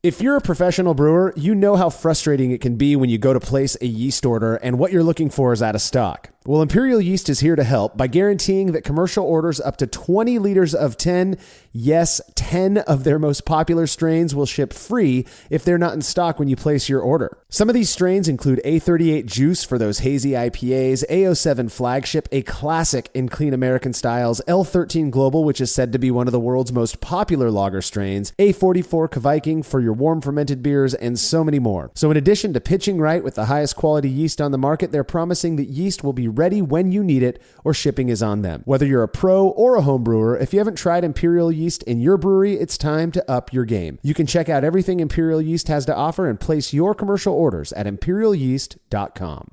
If you're a professional brewer, you know how frustrating it can be when you go to place a yeast order and what you're looking for is out of stock. Well, Imperial Yeast is here to help by guaranteeing that commercial orders up to 20 liters of 10, yes, 10 of their most popular strains will ship free if they're not in stock when you place your order. Some of these strains include A38 Juice for those hazy IPAs, A07 Flagship, a classic in clean American styles, L13 Global, which is said to be one of the world's most popular lager strains, A44 Kviking for your warm fermented beers, and so many more. So in addition to pitching right with the highest quality yeast on the market, they're promising that yeast will be ready when you need it, or shipping is on them. Whether you're a pro or a home brewer, if you haven't tried Imperial Yeast in your brewery, it's time to up your game. You can check out everything Imperial Yeast has to offer and place your commercial orders at imperialyeast.com.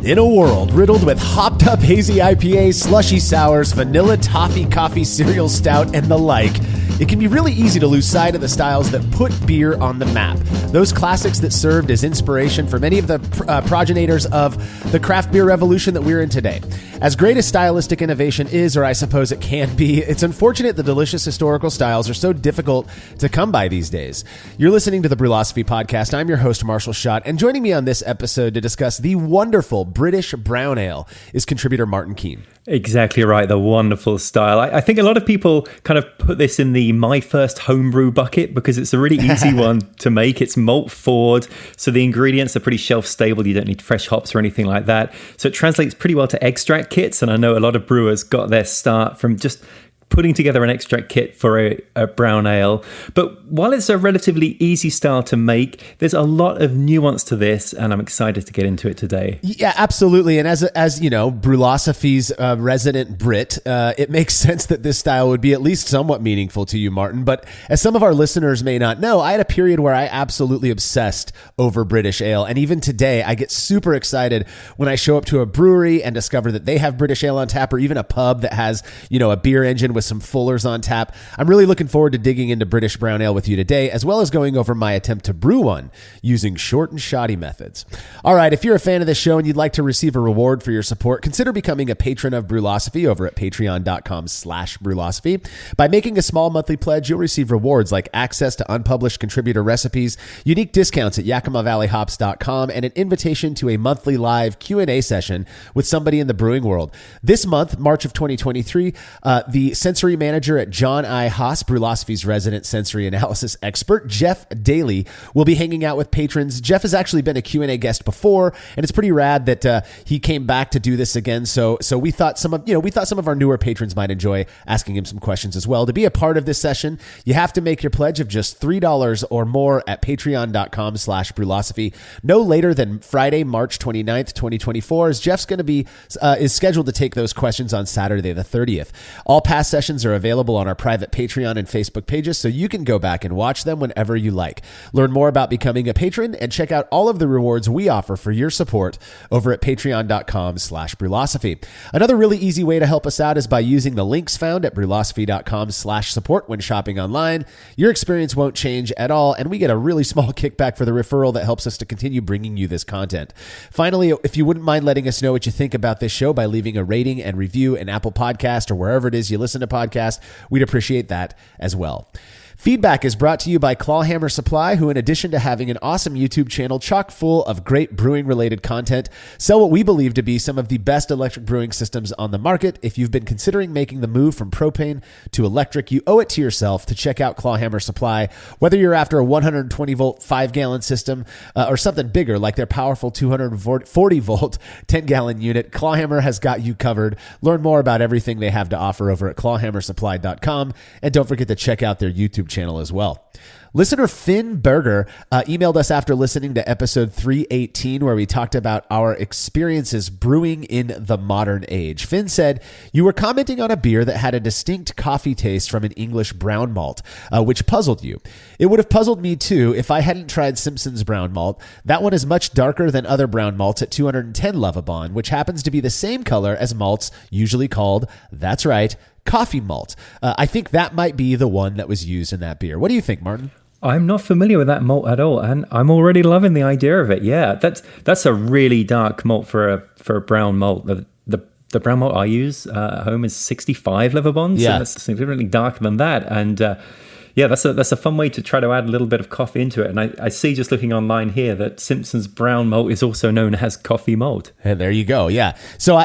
In a world riddled with hopped up hazy IPAs, slushy sours, vanilla toffee coffee cereal stout, and the like, it can be really easy to lose sight of the styles that put beer on the map. Those classics that served as inspiration for many of the progenitors of the craft beer revolution that we're in today. As great as stylistic innovation is, or I suppose it can be, it's unfortunate the delicious historical styles are so difficult to come by these days. You're listening to the Brewlosophy Podcast. I'm your host, Marshall Schott, and joining me on this episode to discuss the wonderful British Brown Ale is contributor Martin Keane. Exactly right, the wonderful style. I think a lot of people kind of put this in the my first homebrew bucket because it's a really easy one to make. It's malt forward, so the ingredients are pretty shelf stable. You don't need fresh hops or anything like that. So it translates pretty well to extract kits, and I know a lot of brewers got their start from just putting together an extract kit for a brown ale. But while it's a relatively easy style to make, there's a lot of nuance to this, and I'm excited to get into it today. Yeah, absolutely. And as you know, Brewlosophy's resident Brit, it makes sense that this style would be at least somewhat meaningful to you, Martin. But as some of our listeners may not know, I had a period where I absolutely obsessed over British ale. And even today, I get super excited when I show up to a brewery and discover that they have British ale on tap, or even a pub that has, a beer engine with some Fullers on tap. I'm really looking forward to digging into British Brown Ale with you today, as well as going over my attempt to brew one using short and shoddy methods. All right, if you're a fan of this show and you'd like to receive a reward for your support, consider becoming a patron of Brewlosophy over at patreon.com/Brewlosophy. By making a small monthly pledge, you'll receive rewards like access to unpublished contributor recipes, unique discounts at YakimaValleyHops.com, and an invitation to a monthly live Q&A session with somebody in the brewing world. This month, March of 2023, the sensory manager at John I. Haas, Brewlosophy's resident sensory analysis expert, Jeff Daly, will be hanging out with patrons. Jeff has actually been a Q&A guest before, and it's pretty rad that he came back to do this again. So we thought some of our newer patrons might enjoy asking him some questions as well. To be a part of this session, you have to make your pledge of just $3 or more at patreon.com/Brewlosophy no later than Friday, March 29th, 2024, as Jeff's going to be is scheduled to take those questions on Saturday the 30th. All past sessions are available on our private Patreon and Facebook pages, so you can go back and watch them whenever you like. Learn more about becoming a patron and check out all of the rewards we offer for your support over at patreon.com/Brewlosophy. Another really easy way to help us out is by using the links found at brewlosophy.com/support when shopping online. Your experience won't change at all, and we get a really small kickback for the referral that helps us to continue bringing you this content. Finally, if you wouldn't mind letting us know what you think about this show by leaving a rating and review in Apple Podcast or wherever it is you listen to podcasts, we'd appreciate that as well. Feedback is brought to you by Clawhammer Supply, who in addition to having an awesome YouTube channel chock full of great brewing-related content, sell what we believe to be some of the best electric brewing systems on the market. If you've been considering making the move from propane to electric, you owe it to yourself to check out Clawhammer Supply. Whether you're after a 120-volt 5-gallon system or something bigger like their powerful 240-volt 10-gallon unit, Clawhammer has got you covered. Learn more about everything they have to offer over at clawhammersupply.com, and don't forget to check out their YouTube channel as well. Listener Finn Berger emailed us after listening to episode 318, where we talked about our experiences brewing in the modern age. Finn said, you were commenting on a beer that had a distinct coffee taste from an English brown malt, which puzzled you. It would have puzzled me too if I hadn't tried Simpson's brown malt. That one is much darker than other brown malts at 210 Lovibond, which happens to be the same color as malts usually called, that's right, coffee malt. I think that might be the one that was used in that beer. What do you think, Martin? I'm not familiar with that malt at all, and I'm already loving the idea of it. Yeah, that's a really dark malt for a brown malt. The brown malt I use at home is 65 liver bonds. Yeah, so that's significantly darker than that, and yeah, that's a fun way to try to add a little bit of coffee into it. And I see, just looking online here, that Simpson's brown malt is also known as coffee malt. And there you go. Yeah. So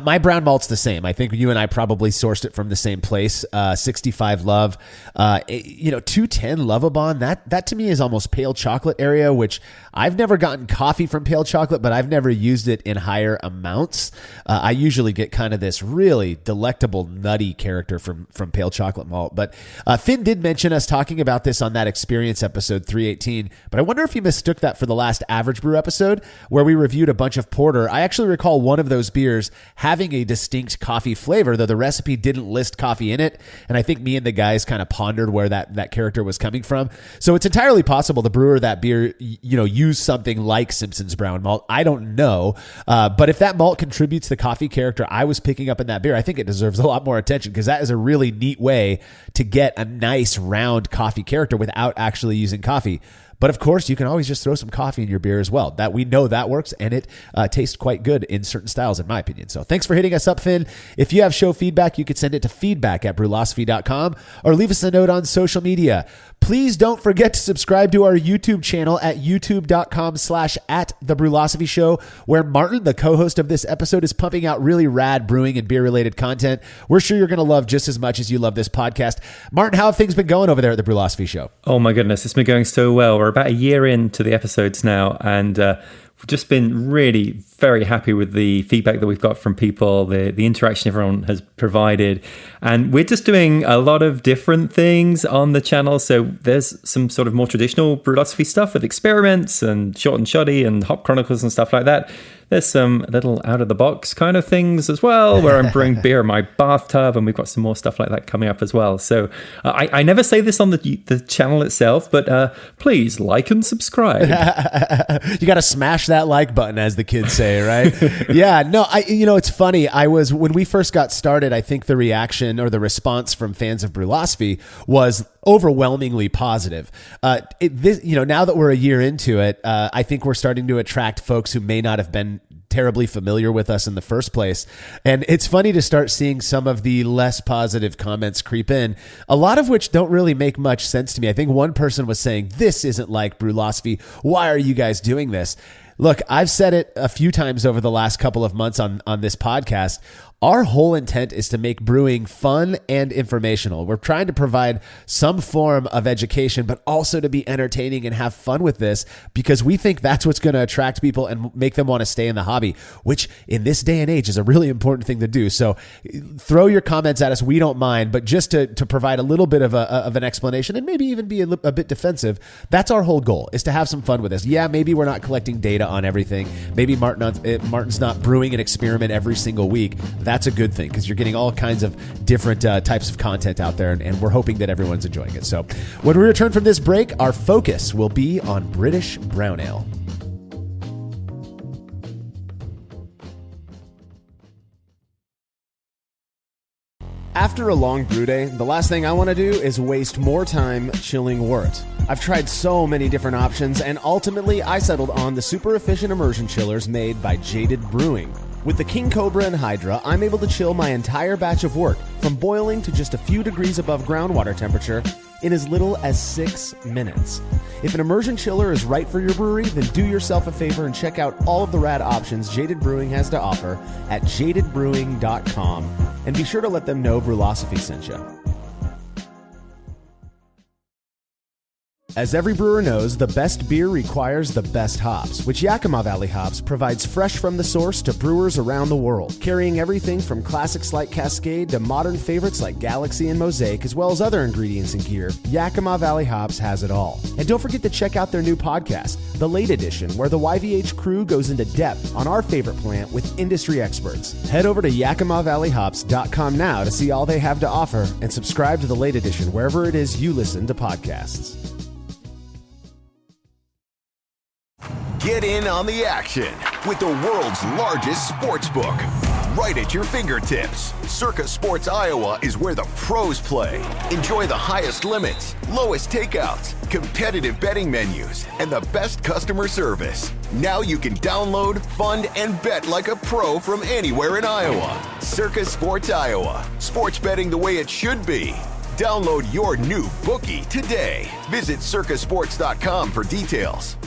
my brown malt's the same. I think you and I probably sourced it from the same place. 65 Love, 210 Lovabond. That to me is almost pale chocolate area, which I've never gotten coffee from pale chocolate, but I've never used it in higher amounts. I usually get kind of this really delectable nutty character from pale chocolate malt. But Finn did mention us talking about this on that experience episode 318, but I wonder if you mistook that for the last Average Brew episode where we reviewed a bunch of porter. I actually recall one of those beers having a distinct coffee flavor, though the recipe didn't list coffee in it, and I think me and the guys kind of pondered where that character was coming from. So it's entirely possible the brewer of that beer used something like Simpson's brown malt. I don't know, but if that malt contributes the coffee character I was picking up in that beer, I think it deserves a lot more attention, because that is a really neat way to get a nice round coffee character without actually using coffee. But of course, you can always just throw some coffee in your beer as well. That we know that works, and it tastes quite good in certain styles, in my opinion. So thanks for hitting us up, Finn. If you have show feedback, you could send it to feedback@brewlosophy.com or leave us a note on social media. Please don't forget to subscribe to our YouTube channel at youtube.com/@thebrewlosophy show, where Martin, the co-host of this episode, is pumping out really rad brewing and beer related content. We're sure you're going to love just as much as you love this podcast. Martin, how have things been going over there at the Brewlosophy show? Oh my goodness, it's been going so well. We're about a year into the episodes now, and we've just been really very happy with the feedback that we've got from people, the interaction everyone has provided. And we're just doing a lot of different things on the channel. So there's some sort of more traditional Brewlosophy stuff with experiments and Short and Shoddy and Hop Chronicles and stuff like that. There's some little out-of-the-box kind of things as well, where I'm brewing beer in my bathtub, and we've got some more stuff like that coming up as well. So I never say this on the channel itself, but please like and subscribe. You got to smash that like button, as the kids say, right? Yeah, no, it's funny. When we first got started, I think the reaction or the response from fans of Brewlosophy was overwhelmingly positive. Now that we're a year into it, I think we're starting to attract folks who may not have been terribly familiar with us in the first place. And it's funny to start seeing some of the less positive comments creep in, a lot of which don't really make much sense to me. I think one person was saying, "This isn't like Brewlosophy. Why are you guys doing this?" Look, I've said it a few times over the last couple of months on this podcast. Our whole intent is to make brewing fun and informational. We're trying to provide some form of education, but also to be entertaining and have fun with this, because we think that's what's going to attract people and make them want to stay in the hobby, which in this day and age is a really important thing to do. So throw your comments at us. We don't mind, but just to provide a little bit of an explanation and maybe even be a bit defensive, that's our whole goal, is to have some fun with this. Yeah, maybe we're not collecting data on everything. Maybe Martin's not brewing an experiment every single week. That's a good thing, because you're getting all kinds of different types of content out there, and we're hoping that everyone's enjoying it. So when we return from this break, our focus will be on British Brown Ale. After a long brew day, the last thing I want to do is waste more time chilling wort. I've tried so many different options, and ultimately I settled on the super efficient immersion chillers made by Jaded Brewing. With the King Cobra and Hydra, I'm able to chill my entire batch of wort from boiling to just a few degrees above groundwater temperature in as little as 6 minutes. If an immersion chiller is right for your brewery, then do yourself a favor and check out all of the rad options Jaded Brewing has to offer at jadedbrewing.com, and be sure to let them know Brewlosophy sent you. As every brewer knows, the best beer requires the best hops, which Yakima Valley Hops provides fresh from the source to brewers around the world, carrying everything from classics like Cascade to modern favorites like Galaxy and Mosaic, as well as other ingredients and gear. Yakima Valley Hops has it all. And don't forget to check out their new podcast, The Late Edition, where the YVH crew goes into depth on our favorite plant with industry experts. Head over to YakimaValleyHops.com now to see all they have to offer, and subscribe to The Late Edition wherever it is you listen to podcasts. Get in on the action with the world's largest sports book. right at your fingertips. Circa Sports Iowa is where the pros play. Enjoy the highest limits, lowest takeouts, competitive betting menus, and the best customer service. Now you can download, fund, and bet like a pro from anywhere in Iowa. Circa Sports Iowa. Sports betting the way it should be. Download your new bookie today. Visit circasports.com for details.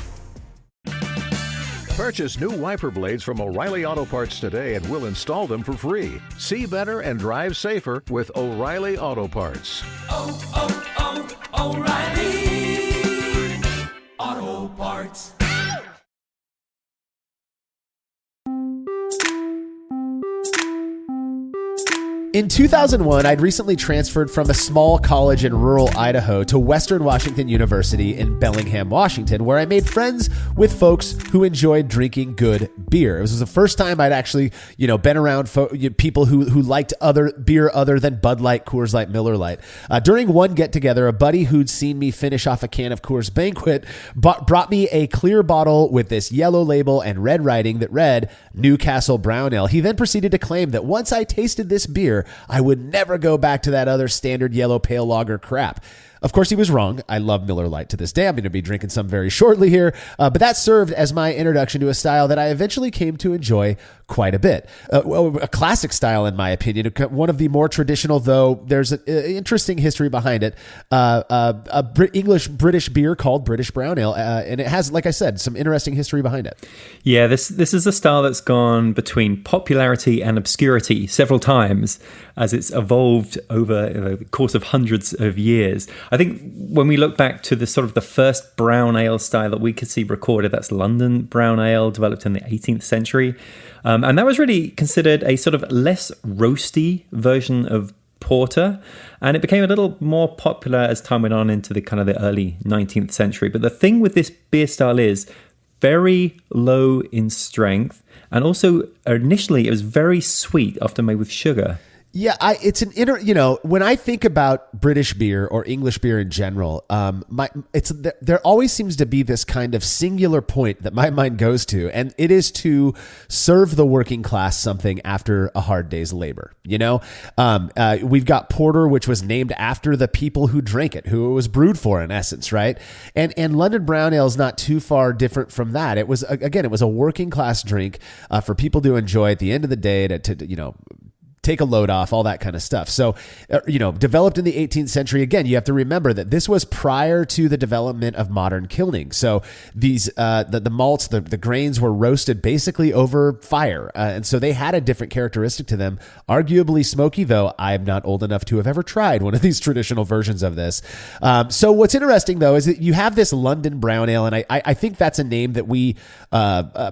Purchase new wiper blades from O'Reilly Auto Parts today and we'll install them for free. See better and drive safer with O'Reilly Auto Parts. O'Reilly Auto Parts. In 2001, I'd recently transferred from a small college in rural Idaho to Western Washington University in Bellingham, Washington, where I made friends with folks who enjoyed drinking good beer. It was the first time I'd actually, been around people who liked other beer other than Bud Light, Coors Light, Miller Lite. During one get-together, a buddy who'd seen me finish off a can of Coors Banquet brought me a clear bottle with this yellow label and red writing that read Newcastle Brown Ale. He then proceeded to claim that once I tasted this beer, I would never go back to that other standard yellow pale lager crap. Of course, he was wrong. I love Miller Lite to this day. I'm going to be drinking some very shortly here. But that served as my introduction to a style that I eventually came to enjoy quite a bit. A classic style, in my opinion. One of the more traditional, though there's an interesting history behind it. British beer called British Brown Ale. And it has, like I said, some interesting history behind it. Yeah, this is a style that's gone between popularity and obscurity several times as it's evolved over the course of hundreds of years. I think when we look back to the sort of the first brown ale style that we could see recorded, that's London Brown Ale, developed in the 18th century. And that was really considered a sort of less roasty version of porter. And it became a little more popular as time went on into the kind of the early 19th century. But the thing with this beer style is very low in strength. And also initially it was very sweet, often made with sugar. Yeah, when I think about British beer or English beer in general, there always seems to be this kind of singular point that my mind goes to, and it is to serve the working class something after a hard day's labor. We've got porter, which was named after the people who drank it, who it was brewed for, in essence, right? And London Brown Ale is not too far different from that. It was a working class drink for people to enjoy at the end of the day to take a load off, all that kind of stuff. So, developed in the 18th century. Again, you have to remember that this was prior to the development of modern kilning. So these, the malts, the grains were roasted basically over fire. And so they had a different characteristic to them, arguably smoky, though I'm not old enough to have ever tried one of these traditional versions of this. So what's interesting though, is that you have this London Brown Ale. And I think that's a name that we,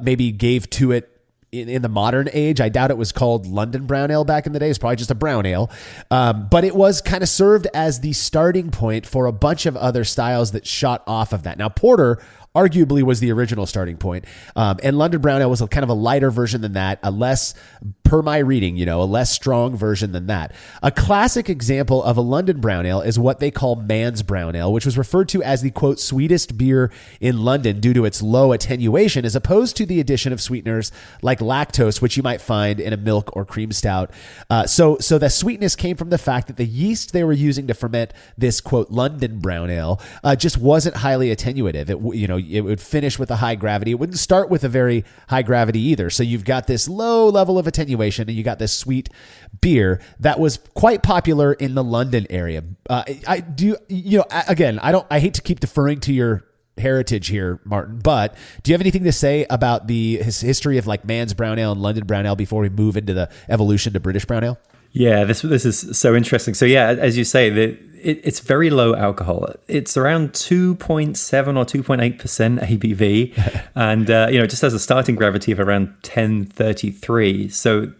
maybe gave to it in the modern age. I doubt it was called London Brown Ale back in the day. It's probably just a brown ale. But it was kind of served as the starting point for a bunch of other styles that shot off of that. Now, porter arguably was the original starting point. And London Brown Ale was kind of a lighter version than that, a less, per my reading, a less strong version than that. A classic example of a London Brown Ale is what they call man's brown ale, which was referred to as the, quote, sweetest beer in London due to its low attenuation, as opposed to the addition of sweeteners like lactose, which you might find in a milk or cream stout. So the sweetness came from the fact that the yeast they were using to ferment this, quote, London Brown Ale just wasn't highly attenuative. It would finish with a high gravity. It wouldn't start with a very high gravity either. So you've got this low level of attenuation and you got this sweet beer that was quite popular in the London area. I hate to keep deferring to your heritage here, Martin, but do you have anything to say about the history of like man's brown ale and London Brown Ale before we move into the evolution to British brown ale? Yeah, this is so interesting. So yeah, as you say, it's very low alcohol. It's around 2.7 or 2.8% ABV, and just has a starting gravity of around 1033. So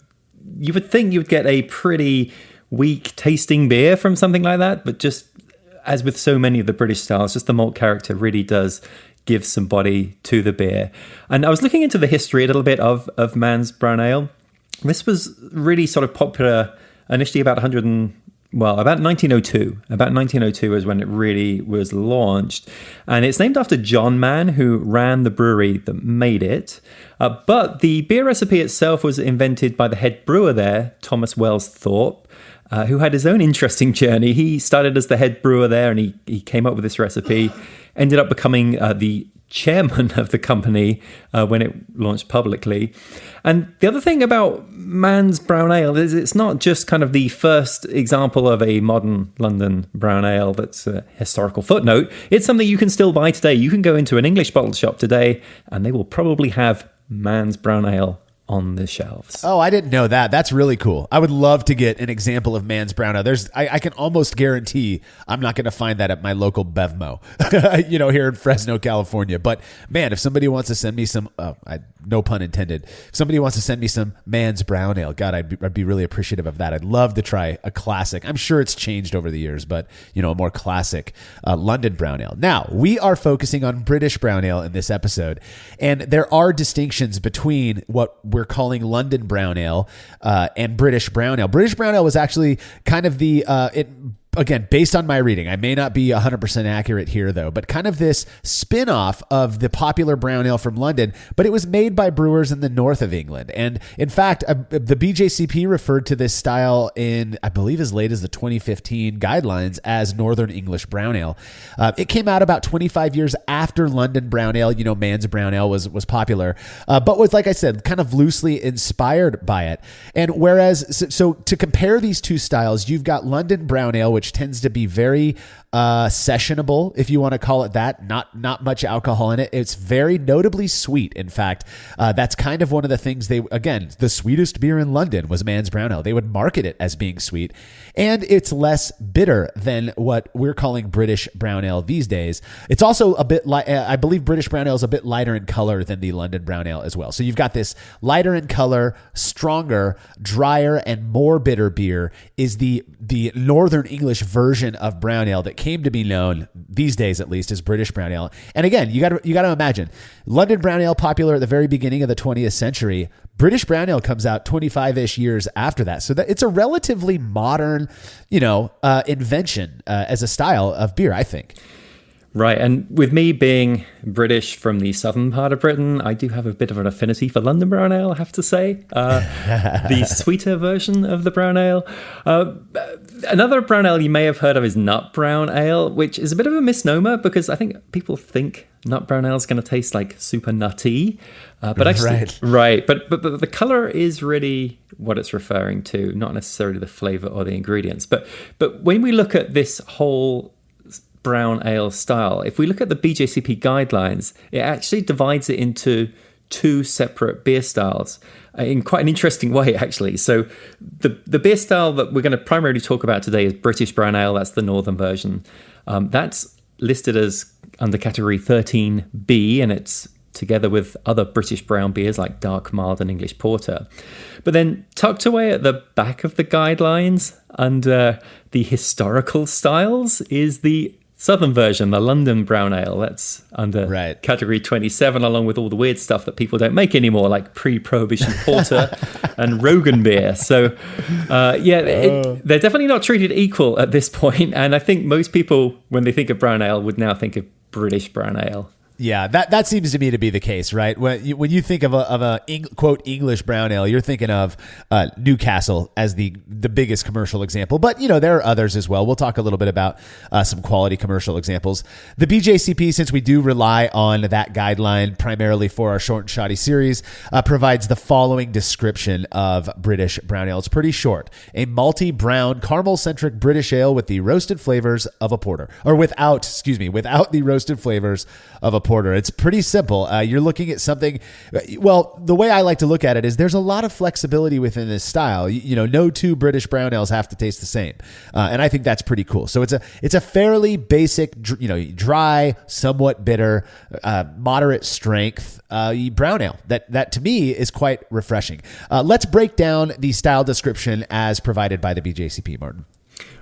you would think you would get a pretty weak tasting beer from something like that, but just as with so many of the British styles, just the malt character really does give some body to the beer. And I was looking into the history a little bit of man's brown ale. This was really sort of popular initially about Well, about 1902. About 1902 is when it really was launched. And it's named after John Mann, who ran the brewery that made it. But the beer recipe itself was invented by the head brewer there, Thomas Wells Thorpe, who had his own interesting journey. He started as the head brewer there, and he came up with this recipe, ended up becoming the chairman of the company when it launched publicly. And the other thing about Mann's Brown Ale is it's not just kind of the first example of a modern London brown ale that's a historical footnote. It's something you can still buy today. You can go into an English bottle shop today and they will probably have Mann's Brown Ale on the shelves. Oh, I didn't know that. That's really cool. I would love to get an example of Mann's Brown Ale. I can almost guarantee I'm not going to find that at my local Bevmo, here in Fresno, California. But man, if somebody wants to send me some, no pun intended, if somebody wants to send me some Mann's Brown Ale, God, I'd be really appreciative of that. I'd love to try a classic. I'm sure it's changed over the years, but a more classic London Brown Ale. Now, we are focusing on British Brown Ale in this episode, and there are distinctions between what we're calling London Brown Ale and British Brown Ale. British Brown Ale was actually kind of again, based on my reading, I may not be 100% accurate here, though, but kind of this spin-off of the popular brown ale from London, but it was made by brewers in the north of England. And in fact, the BJCP referred to this style in, I believe, as late as the 2015 guidelines as Northern English Brown Ale. It came out about 25 years after London Brown Ale. Mann's Brown Ale was popular, but was, like I said, kind of loosely inspired by it. And whereas, so to compare these two styles, you've got London Brown Ale, which tends to be very sessionable, if you want to call it that. Not much alcohol in it. It's very notably sweet. In fact, that's kind of one of the things the sweetest beer in London was Mann's Brown Ale. They would market it as being sweet, and it's less bitter than what we're calling British Brown Ale these days. It's also a bit I believe British Brown Ale is a bit lighter in color than the London Brown Ale as well. So you've got this lighter in color, stronger, drier, and more bitter beer is the Northern English version of brown ale that came to be known these days, at least, as British Brown Ale. And again, you got to imagine London Brown Ale popular at the very beginning of the 20th century. British Brown Ale comes out 25-ish years after that. So that it's a relatively modern, invention as a style of beer, I think. Right. And with me being British from the southern part of Britain, I do have a bit of an affinity for London Brown Ale, I have to say. The sweeter version of the brown ale. Another brown ale you may have heard of is Nut Brown Ale, which is a bit of a misnomer because I think people think Nut Brown Ale is going to taste like super nutty. But actually, right. But the color is really what it's referring to, not necessarily the flavor or the ingredients. But when we look at this whole brown ale style, if we look at the BJCP guidelines, it actually divides it into two separate beer styles in quite an interesting way, actually. So the beer style that we're going to primarily talk about today is British Brown Ale. That's the northern version. That's listed as under category 13B, and it's together with other British brown beers like dark, mild, and English porter. But then tucked away at the back of the guidelines under the historical styles is the southern version, the London Brown Ale. That's under category 27, along with all the weird stuff that people don't make anymore, like pre-prohibition porter and Rogan beer. So, they're definitely not treated equal at this point. And I think most people, when they think of brown ale, would now think of British Brown Ale. Yeah, that seems to me to be the case, right? When you think of a quote English brown ale, you're thinking of Newcastle as the biggest commercial example. But there are others as well. We'll talk a little bit about some quality commercial examples. The BJCP, since we do rely on that guideline primarily for our short and shoddy series, provides the following description of British brown ale. It's pretty short: a malty brown caramel-centric British ale with the roasted flavors of a porter, or without the roasted flavors of a porter. It's pretty simple. You're looking at something, well, the way I like to look at it is there's a lot of flexibility within this style. No two British brown ales have to taste the same. And I think that's pretty cool. So it's a fairly basic, dry, somewhat bitter, moderate strength brown ale that to me is quite refreshing. Let's break down the style description as provided by the BJCP, Martin.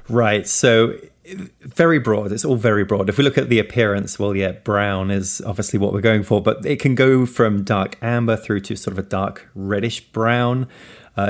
Right. So very broad. It's all very broad. If we look at the appearance, well, yeah, brown is obviously what we're going for, but it can go from dark amber through to sort of a dark reddish brown.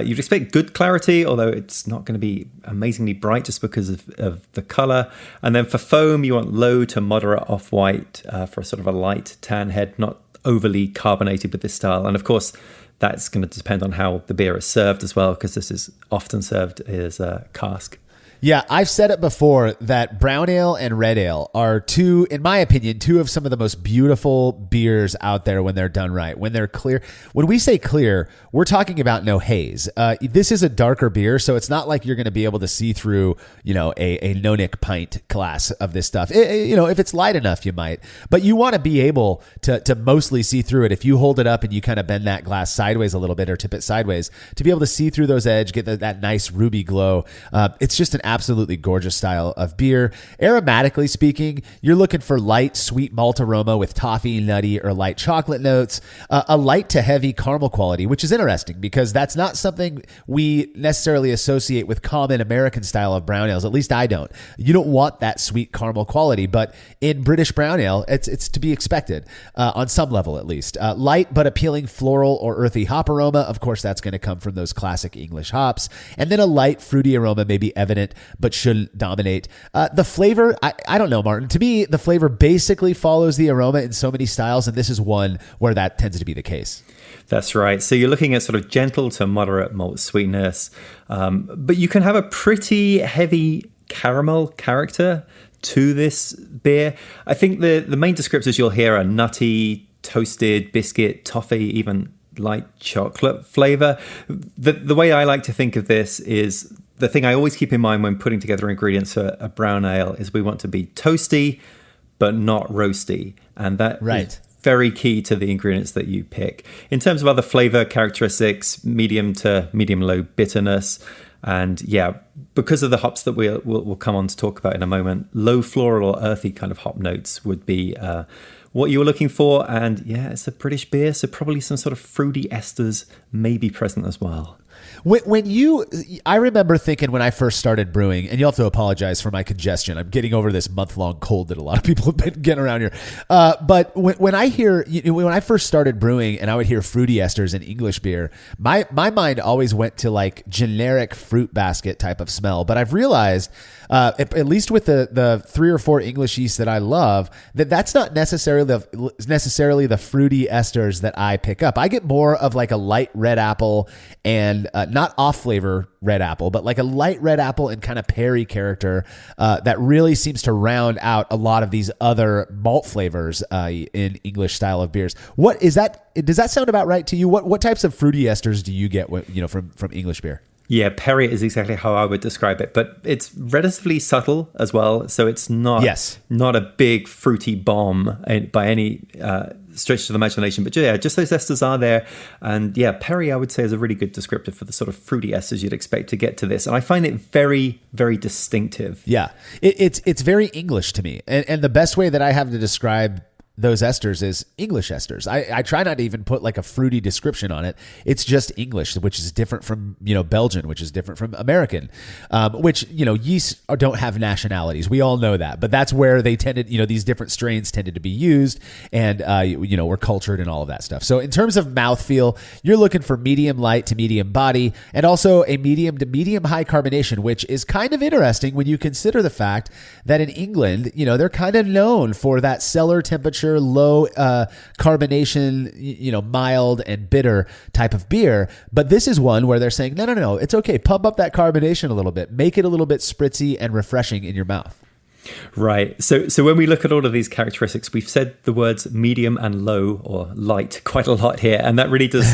You'd expect good clarity, although it's not going to be amazingly bright just because of the color. And then for foam, you want low to moderate off-white for a sort of a light tan head, not overly carbonated with this style. And of course, that's going to depend on how the beer is served as well, because this is often served as a cask. Yeah, I've said it before that brown ale and red ale are two, in my opinion, two of some of the most beautiful beers out there when they're done right, when they're clear. When we say clear, we're talking about no haze. This is a darker beer, so it's not like you're going to be able to see through, a no-nick pint glass of this stuff. If it's light enough, you might, but you want to be able to mostly see through it. If you hold it up and you kind of bend that glass sideways a little bit or tip it sideways, to be able to see through those edges, get that nice ruby glow. It's just an absolutely gorgeous style of beer. Aromatically speaking, you're looking for light, sweet malt aroma with toffee, nutty, or light chocolate notes, a light to heavy caramel quality, which is interesting because that's not something we necessarily associate with common American style of brown ales. At least I don't. You don't want that sweet caramel quality, but in British brown ale, it's to be expected on some level at least. Light but appealing floral or earthy hop aroma. Of course, that's going to come from those classic English hops. And then a light fruity aroma may be evident, but shouldn't dominate. The flavor, I don't know, Martin. To me, the flavor basically follows the aroma in so many styles, and this is one where that tends to be the case. That's right. So you're looking at sort of gentle to moderate malt sweetness, but you can have a pretty heavy caramel character to this beer. I think the main descriptors you'll hear are nutty, toasted, biscuit, toffee, even light chocolate flavor. The way I like to think of this is the thing I always keep in mind when putting together ingredients for a brown ale is we want to be toasty, but not roasty. And that is very key to the ingredients that you pick. In terms of other flavor characteristics, medium to medium-low bitterness. And yeah, because of the hops that we'll come on to talk about in a moment, low floral or earthy kind of hop notes would be what you were looking for. And yeah, it's a British beer, so probably some sort of fruity esters may be present as well. I remember thinking when I first started brewing, and you'll have to apologize for my congestion. I'm getting over this month-long cold that a lot of people have been getting around here. But when I first started brewing and I would hear fruity esters in English beer, my mind always went to like generic fruit basket type of smell. But I've realized, at least with the 3 or 4 English yeasts that I love, that's not necessarily the fruity esters that I pick up. I get more of like a light red apple and not off flavor red apple, but like a light red apple and kind of perry character that really seems to round out a lot of these other malt flavors in English style of beers. What is that? Does that sound about right to you? What types of fruity esters do you get from English beer? Yeah, perry is exactly how I would describe it, but it's relatively subtle as well. So it's not a big fruity bomb by any stretch of the imagination. But yeah, just those esters are there. And yeah, perry, I would say, is a really good descriptor for the sort of fruity esters you'd expect to get to this. And I find it very, very distinctive. Yeah, it's very English to me. And the best way that I have to describe those esters is English esters. I try not to even put like a fruity description on it. It's just English, which is different from, Belgian, which is different from American, which, yeasts don't have nationalities. We all know that, but that's where they tended, these different strains tended to be used and, were cultured and all of that stuff. So in terms of mouthfeel, you're looking for medium light to medium body and also a medium to medium high carbonation, which is kind of interesting when you consider the fact that in England, they're kind of known for that cellar temperature, low carbonation, mild and bitter type of beer. But this is one where they're saying, no, it's okay. Pump up that carbonation a little bit. Make it a little bit spritzy and refreshing in your mouth. Right. So when we look at all of these characteristics, we've said the words medium and low or light quite a lot here. And that really does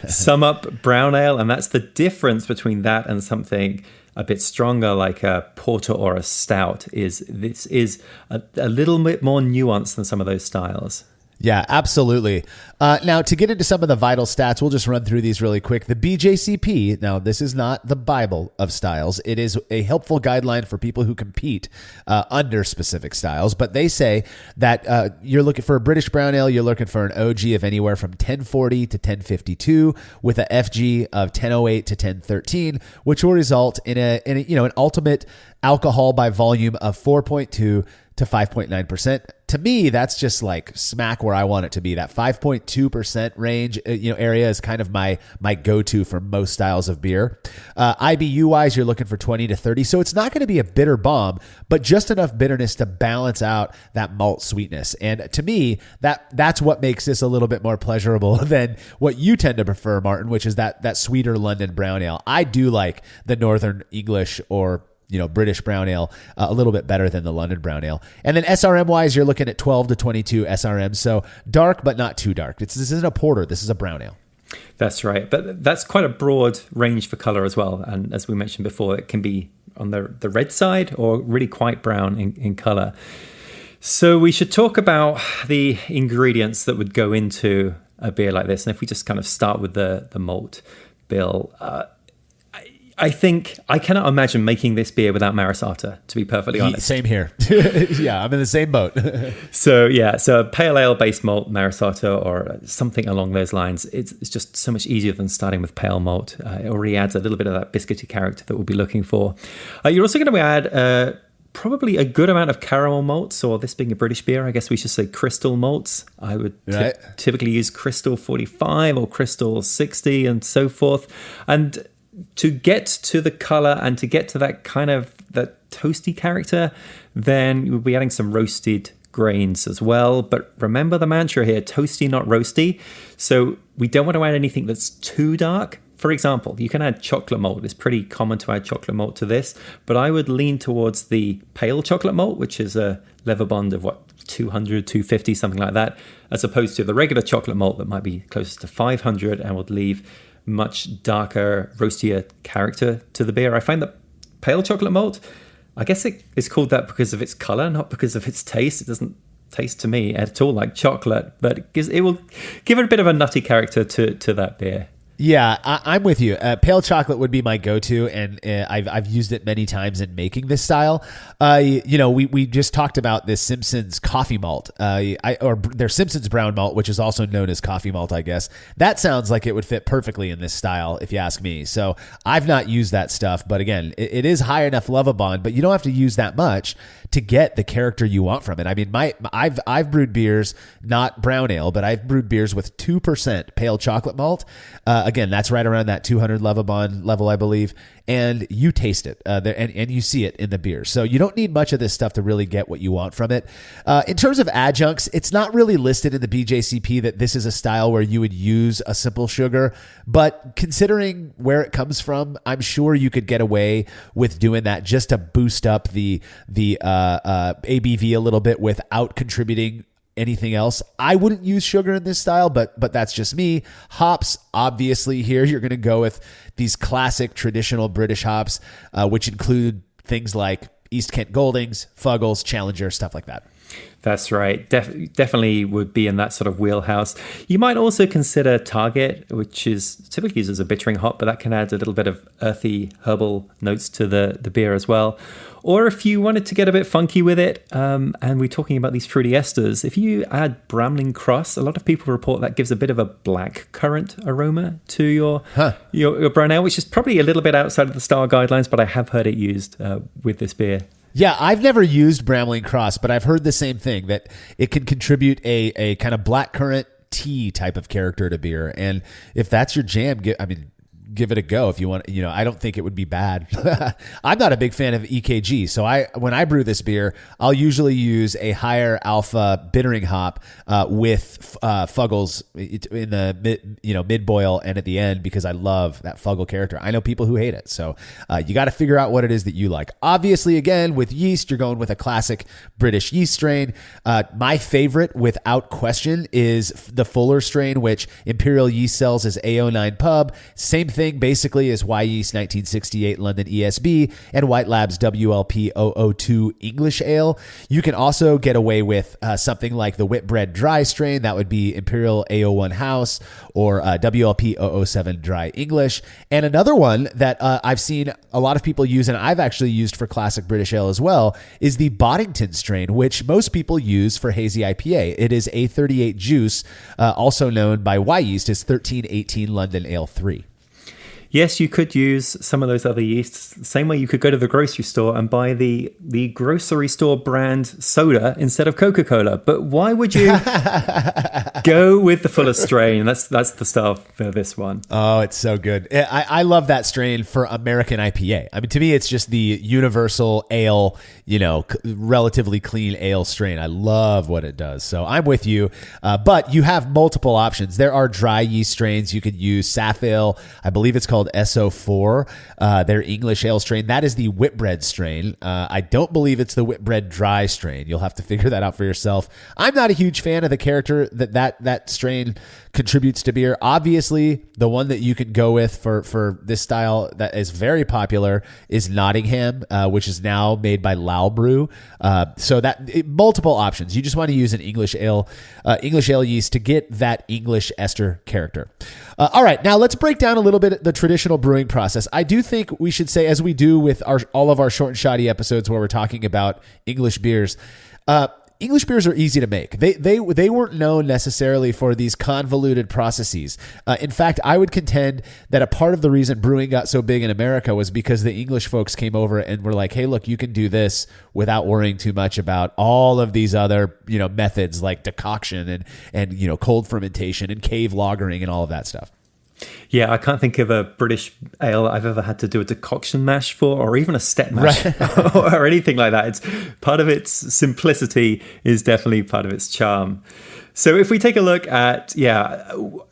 sum up brown ale. And that's the difference between that and something a bit stronger like a porter or a stout. This is a little bit more nuanced than some of those styles. Yeah, absolutely. Now, to get into some of the vital stats, we'll just run through these really quick. The BJCP, now this is not the Bible of styles. It is a helpful guideline for people who compete under specific styles. But they say that you're looking for a British brown ale, you're looking for an OG of anywhere from 1040 to 1052 with a FG of 1008 to 1013, which will result in an ultimate alcohol by volume of 4.2 to 5.9%. To me, that's just like smack where I want it to be. That 5.2% range, area is kind of my go-to for most styles of beer. IBU wise, you're looking for 20 to 30. So it's not going to be a bitter bomb, but just enough bitterness to balance out that malt sweetness. And to me, that's what makes this a little bit more pleasurable than what you tend to prefer, Martin, which is that sweeter London brown ale. I do like the Northern English or British brown ale a little bit better than the London brown ale. And then SRM wise, you're looking at 12 to 22 SRM. So dark, but not too dark. This isn't a porter. This is a brown ale. That's right. But that's quite a broad range for color as well. And as we mentioned before, it can be on the red side or really quite brown in color. So we should talk about the ingredients that would go into a beer like this. And if we just kind of start with the malt bill, I think I cannot imagine making this beer without Maris Otter, to be perfectly honest. Same here. Yeah, I'm in the same boat. So a pale ale based malt, Maris Otter, or something along those lines. It's just so much easier than starting with pale malt. It already adds a little bit of that biscuity character that we'll be looking for. You're also going to add probably a good amount of caramel malts, or this being a British beer, I guess we should say crystal malts. I would typically use Crystal 45 or Crystal 60 and so forth. And to get to the color and to get to that kind of that toasty character, then we'll be adding some roasted grains as well. But remember the mantra here, toasty, not roasty. So we don't want to add anything that's too dark. For example, you can add chocolate malt. It's pretty common to add chocolate malt to this, but I would lean towards the pale chocolate malt, which is a lever bond of 200, 250, something like that, as opposed to the regular chocolate malt that might be closer to 500 and would leave much darker, roastier character to the beer. I find that pale chocolate malt, I guess it's called that because of its color, not because of its taste. It doesn't taste to me at all like chocolate, but it will give it a bit of a nutty character to that beer. Yeah, I'm with you. Pale chocolate would be my go-to, and I've used it many times in making this style. We just talked about this Simpsons coffee malt, or their Simpsons brown malt, which is also known as coffee malt, I guess. That sounds like it would fit perfectly in this style, if you ask me. So I've not used that stuff, but again, it is high enough Lovabond, but you don't have to use that much to get the character you want from it. I mean, I've brewed beers, not brown ale, but I've brewed beers with 2% pale chocolate malt. Again, that's right around that 200 Lovabond level, I believe. And you taste it and you see it in the beer. So you don't need much of this stuff to really get what you want from it. In terms of adjuncts, it's not really listed in the BJCP that this is a style where you would use a simple sugar. But considering where it comes from, I'm sure you could get away with doing that just to boost up the ABV a little bit without contributing anything else. I wouldn't use sugar in this style, but that's just me. Hops, obviously here you're going to go with these classic traditional British hops, which include things like East Kent Goldings, Fuggles, Challenger, stuff like that. That's right. Definitely would be in that sort of wheelhouse. You might also consider Target, which is typically used as a bittering hop, but that can add a little bit of earthy herbal notes to the beer as well. Or if you wanted to get a bit funky with it, and we're talking about these fruity esters, if you add Bramling Cross, a lot of people report that gives a bit of a black currant aroma to your brown ale, which is probably a little bit outside of the style guidelines, but I have heard it used with this beer. Yeah, I've never used Bramling Cross, but I've heard the same thing, that it can contribute a kind of blackcurrant tea type of character to beer. And if that's your jam, give it a go if you want. I don't think it would be bad. I'm not a big fan of EKG, so when I brew this beer, I'll usually use a higher alpha bittering hop with Fuggles in the mid boil and at the end, because I love that Fuggle character. I know people who hate it, so you got to figure out what it is that you like. Obviously, again, with yeast, you're going with a classic British yeast strain. My favorite, without question, is the Fuller strain, which Imperial Yeast sells as AO9 Pub. Same thing. thing basically is Y Yeast 1968 London ESB and White Labs WLP 002 English Ale. You can also get away with something like the Whitbread Dry strain. That would be Imperial A01 House or WLP 007 Dry English. And another one that I've seen a lot of people use, and I've actually used for classic British ale as well, is the Boddington strain, which most people use for hazy IPA. It is A38 juice, also known by Y Yeast as 1318 London Ale 3. Yes, you could use some of those other yeasts. Same way you could go to the grocery store and buy the grocery store brand soda instead of Coca-Cola. But why would you go with the fuller strain? That's the stuff for this one. Oh, it's so good. I love that strain for American IPA. I mean, to me, it's just the universal ale, relatively clean ale strain. I love what it does. So I'm with you. But you have multiple options. There are dry yeast strains. You could use Saf Ale. I believe it's called SO4, their English ale strain. That is the Whitbread strain. I don't believe it's the Whitbread Dry strain. You'll have to figure that out for yourself. I'm not a huge fan of the character that strain contributes to beer. Obviously, the one that you could go with for this style that is very popular is Nottingham, which is now made by Lau Brew. So multiple options. You just want to use an English ale yeast to get that English ester character. All right, now let's break down a little bit the traditional brewing process. I do think we should say, as we do with all of our short and shoddy episodes where we're talking about English beers, English beers are easy to make. They weren't known necessarily for these convoluted processes. In fact, I would contend that a part of the reason brewing got so big in America was because the English folks came over and were like, hey, look, you can do this without worrying too much about all of these other, methods like decoction and cold fermentation and cave lagering and all of that stuff. Yeah, I can't think of a British ale I've ever had to do a decoction mash for, or even a step mash, right. or anything like that. It's part of its simplicity is definitely part of its charm. So if we take a look at,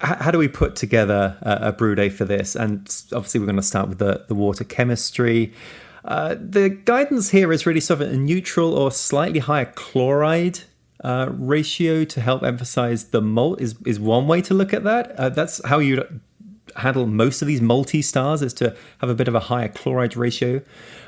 how do we put together a brew day for this? And obviously we're going to start with the water chemistry. The guidance here is really sort of a neutral or slightly higher chloride ratio to help emphasize the malt is one way to look at that. That's how you handle most of these multi-stars, is to have a bit of a higher chloride ratio.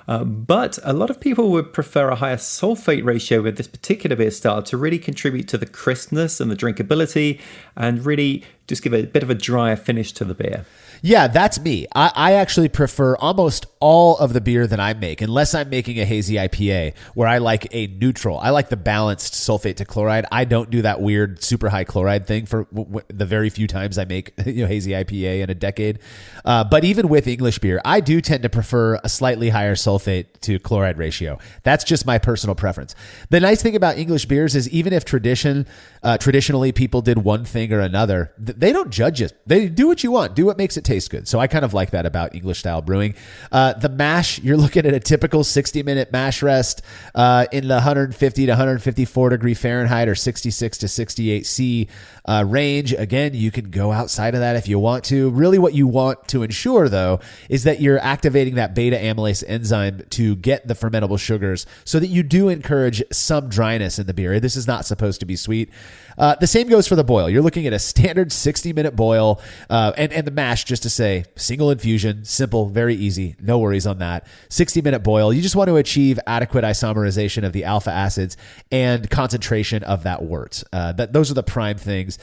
But a lot of people would prefer a higher sulfate ratio with this particular beer style to really contribute to the crispness and the drinkability and really just give a bit of a drier finish to the beer. Yeah, that's me. I actually prefer almost all of the beer that I make, unless I'm making a hazy IPA, where I like a neutral. I like the balanced sulfate to chloride. I don't do that weird super high chloride thing for the very few times I make hazy IPA in a decade. But even with English beer, I do tend to prefer a slightly higher sulfate to chloride ratio. That's just my personal preference. The nice thing about English beers is even if traditionally people did one thing or another, they don't judge it. They do what you want. Do what makes it taste good. So I kind of like that about English style brewing. The mash, you're looking at a typical 60-minute mash rest in the 150 to 154 degree Fahrenheit or 66 to 68 C range. Again, you can go outside of that if you want to. Really what you want to ensure, though, is that you're activating that beta amylase enzyme to get the fermentable sugars so that you do encourage some dryness in the beer. This is not supposed to be sweet. The same goes for the boil. You're looking at a standard 60-minute boil and the mash, just to say, single infusion, simple, very easy, no worries on that. 60-minute boil. You just want to achieve adequate isomerization of the alpha acids and concentration of that wort. Those are the prime things.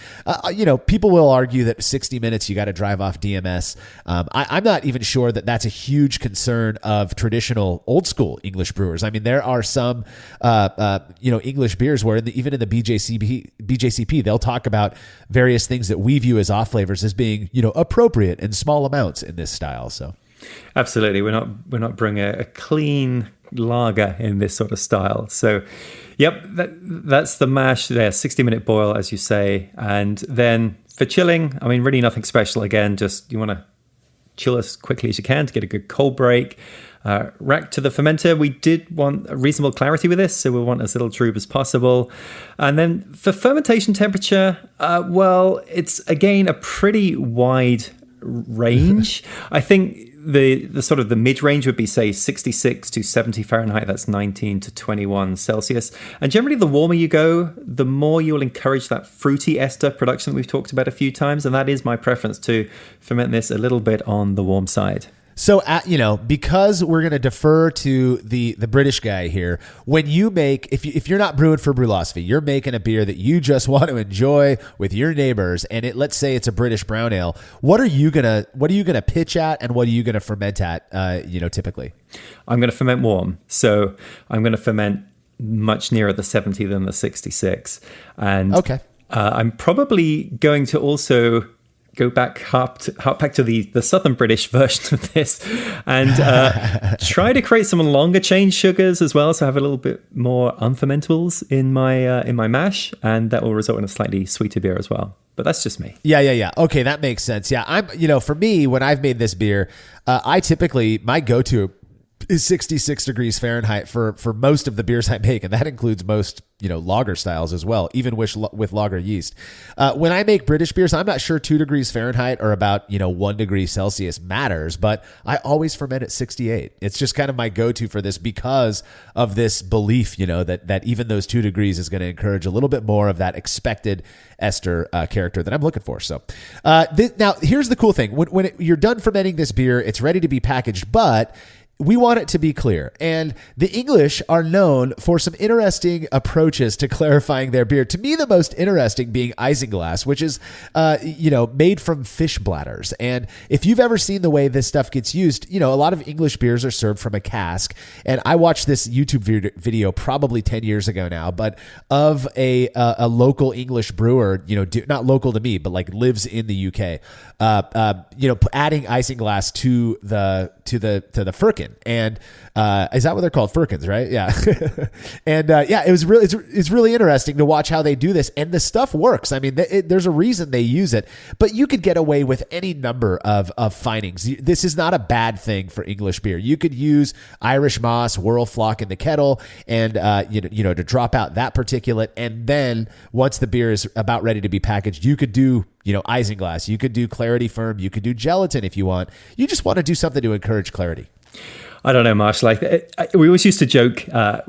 People will argue that 60 minutes you got to drive off DMS. I'm not even sure that that's a huge concern of traditional old school English brewers. I mean, there are some English beers where even in the BJCP, they'll talk about various things that we view as off flavors as being, appropriate in small amounts in this style. So, absolutely, we're not bringing a clean lager in this sort of style. So, yep, that's the mash there. 60-minute boil, as you say, and then for chilling, I mean, really nothing special. Again, just you want to chill as quickly as you can to get a good cold break. Rack to the fermenter. We did want a reasonable clarity with this, so we want as little trub as possible. And then for fermentation temperature, it's again a pretty wide range. I think the sort of the mid-range would be, say, 66 to 70 Fahrenheit. That's 19 to 21 Celsius. And generally, the warmer you go, the more you'll encourage that fruity ester production that we've talked about a few times. And that is my preference, to ferment this a little bit on the warm side. So, because we're going to defer to the British guy here, when you make, if you're not brewing for Brulosophy, you're making a beer that you just want to enjoy with your neighbors, and let's say it's a British brown ale, what are you gonna pitch at, and what are you gonna ferment at? Typically, I'm going to ferment warm, so I'm going to ferment much nearer the 70 than the 66, and okay, I'm probably going to also go back back to the Southern British version of this, and try to create some longer chain sugars as well, so I have a little bit more unfermentables in my mash, and that will result in a slightly sweeter beer as well. But that's just me. Yeah. Okay, that makes sense. Yeah, for me, when I've made this beer, I typically, my go-to is 66 degrees Fahrenheit for most of the beers I make, and that includes most lager styles as well, even with lager yeast. When I make British beers, I'm not sure 2 degrees Fahrenheit or about 1 degree Celsius matters, but I always ferment at 68. It's just kind of my go-to for this because of this belief, that even those 2 degrees is going to encourage a little bit more of that expected ester character that I'm looking for. So now here's the cool thing: when you're done fermenting this beer, it's ready to be packaged, but we want it to be clear. And the English are known for some interesting approaches to clarifying their beer. To me, the most interesting being isinglass, which is, made from fish bladders. And if you've ever seen the way this stuff gets used, a lot of English beers are served from a cask. And I watched this YouTube video probably 10 years ago now, but of a local English brewer, not local to me, but like lives in the UK, adding isinglass to the firkin. And is that what they're called? Firkins, right? Yeah. And it's really interesting to watch how they do this, and the stuff works. I mean, there's a reason they use it, but you could get away with any number of findings. This is not a bad thing for English beer. You could use Irish moss, whirl flock in the kettle, and to drop out that particulate, and then once the beer is about ready to be packaged, you could do isinglass, you could do clarity firm, you could do gelatin if you want. You just want to do something to encourage clarity. I don't know, Marsh. We always used to joke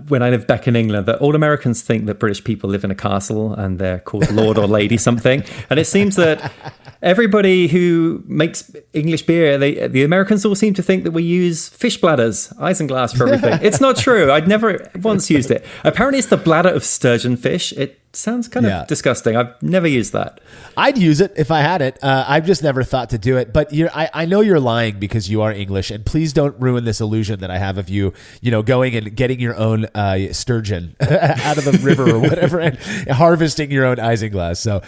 when I lived back in England that all Americans think that British people live in a castle and they're called Lord or Lady something. And it seems that everybody who makes English beer, the Americans all seem to think that we use fish bladders, isinglass for everything. It's not true. I'd never once used it. Apparently, it's the bladder of sturgeon fish. It sounds kind of disgusting. I've never used that. I'd use it if I had it. I've just never thought to do it. But I know you're lying because you are English, and please don't ruin this illusion that I have of you, going and getting your own sturgeon out of the river or whatever, and harvesting your own isinglass. So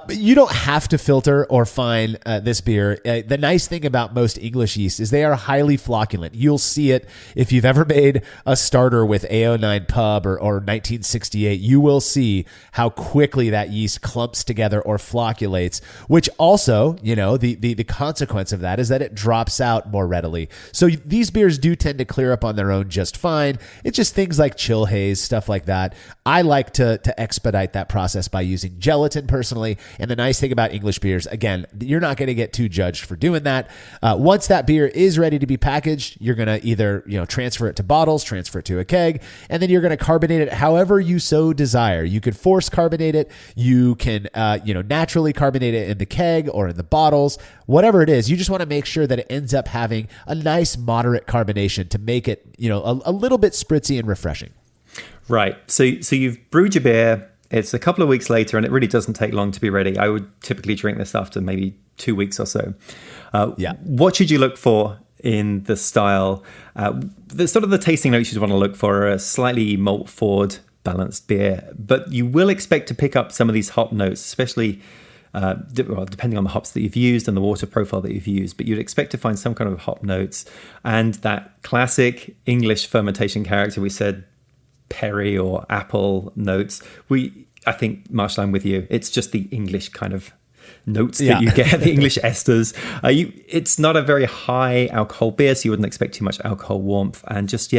you don't have to filter or fine this beer. The nice thing about most English yeast is they are highly flocculent. You'll see it if you've ever made a starter with AO9 Pub or 1968. You will see how quickly that yeast clumps together or flocculates, which also, the consequence of that is that it drops out more readily. So these beers do tend to clear up on their own just fine. It's just things like chill haze, stuff like that. I like to expedite that process by using gelatin personally. And the nice thing about English beers, again, you're not going to get too judged for doing that. Once that beer is ready to be packaged, you're going to either, transfer it to bottles, transfer it to a keg, and then you're going to carbonate it however you so desire. You could force carbonate it. You can, naturally carbonate it in the keg or in the bottles, whatever it is. You just want to make sure that it ends up having a nice moderate carbonation to make it, a little bit spritzy and refreshing. Right. So you've brewed your beer. It's a couple of weeks later, and it really doesn't take long to be ready. I would typically drink this after maybe 2 weeks or so. What should you look for in the style? The sort of the tasting notes you'd want to look for are a slightly malt forward balanced beer, but you will expect to pick up some of these hop notes, especially depending on the hops that you've used and the water profile that you've used, but you'd expect to find some kind of hop notes and that classic English fermentation character. We said perry or apple notes. I think, Marshall, I'm with you. It's just the English kind of notes that you get, the English esters. It's not a very high alcohol beer, so you wouldn't expect too much alcohol warmth, and just,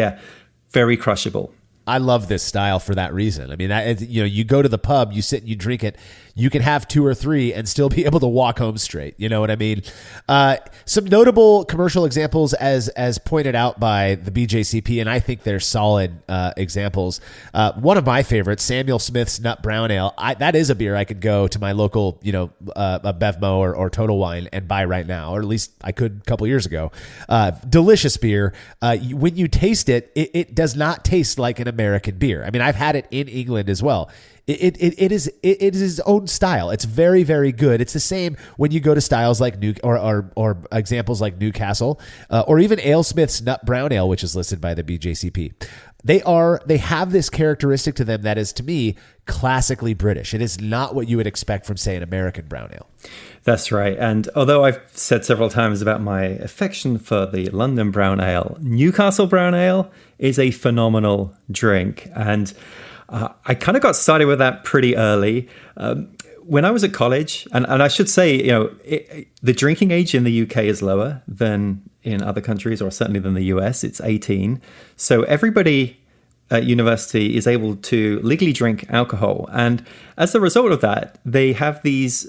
very crushable. I love this style for that reason. I mean, you go to the pub, you sit and you drink it. You can have 2 or 3 and still be able to walk home straight. You know what I mean? Some notable commercial examples as pointed out by the BJCP, and I think they're solid examples. One of my favorites, Samuel Smith's Nut Brown Ale. That is a beer I could go to my local, a Bevmo or Total Wine and buy right now, or at least I could a couple years ago. Delicious beer. When you taste it, it does not taste like an American beer. I mean, I've had it in England as well. It is its own style. It's very, very good. It's the same when you go to styles like or examples like Newcastle, or even AleSmith's Nut Brown Ale, which is listed by the BJCP. They have this characteristic to them that is, to me, classically British. It is not what you would expect from, say, an American brown ale. That's right. And although I've said several times about my affection for the London brown ale, Newcastle brown ale is a phenomenal drink. And I kind of got started with that pretty early. When I was at college, and I should say, the drinking age in the UK is lower than in other countries, or certainly than the US. It's 18. So everybody at university is able to legally drink alcohol. And as a result of that, they have these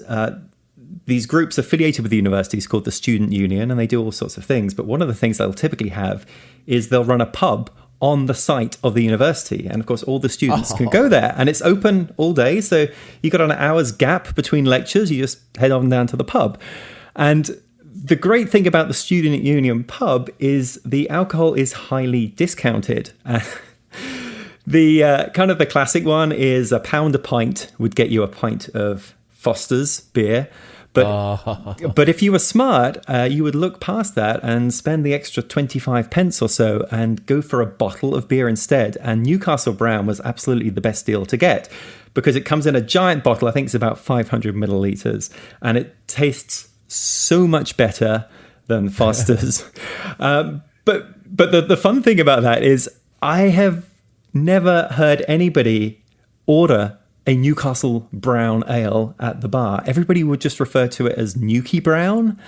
groups affiliated with the universities called the Student Union, and they do all sorts of things. But one of the things they'll typically have is they'll run a pub on the site of the university. And of course, all the students can go there, and it's open all day. So you got an hour's gap between lectures. You just head on down to the pub. And the great thing about the Student Union pub is the alcohol is highly discounted. The kind of the classic one is £1 a pint would get you a pint of Foster's beer. But if you were smart, you would look past that and spend the extra 25 pence or so and go for a bottle of beer instead. And Newcastle Brown was absolutely the best deal to get because it comes in a giant bottle. I think it's about 500 milliliters, and it tastes so much better than Foster's. But the fun thing about that is I have never heard anybody order a Newcastle Brown Ale at the bar. Everybody would just refer to it as Newkie Brown.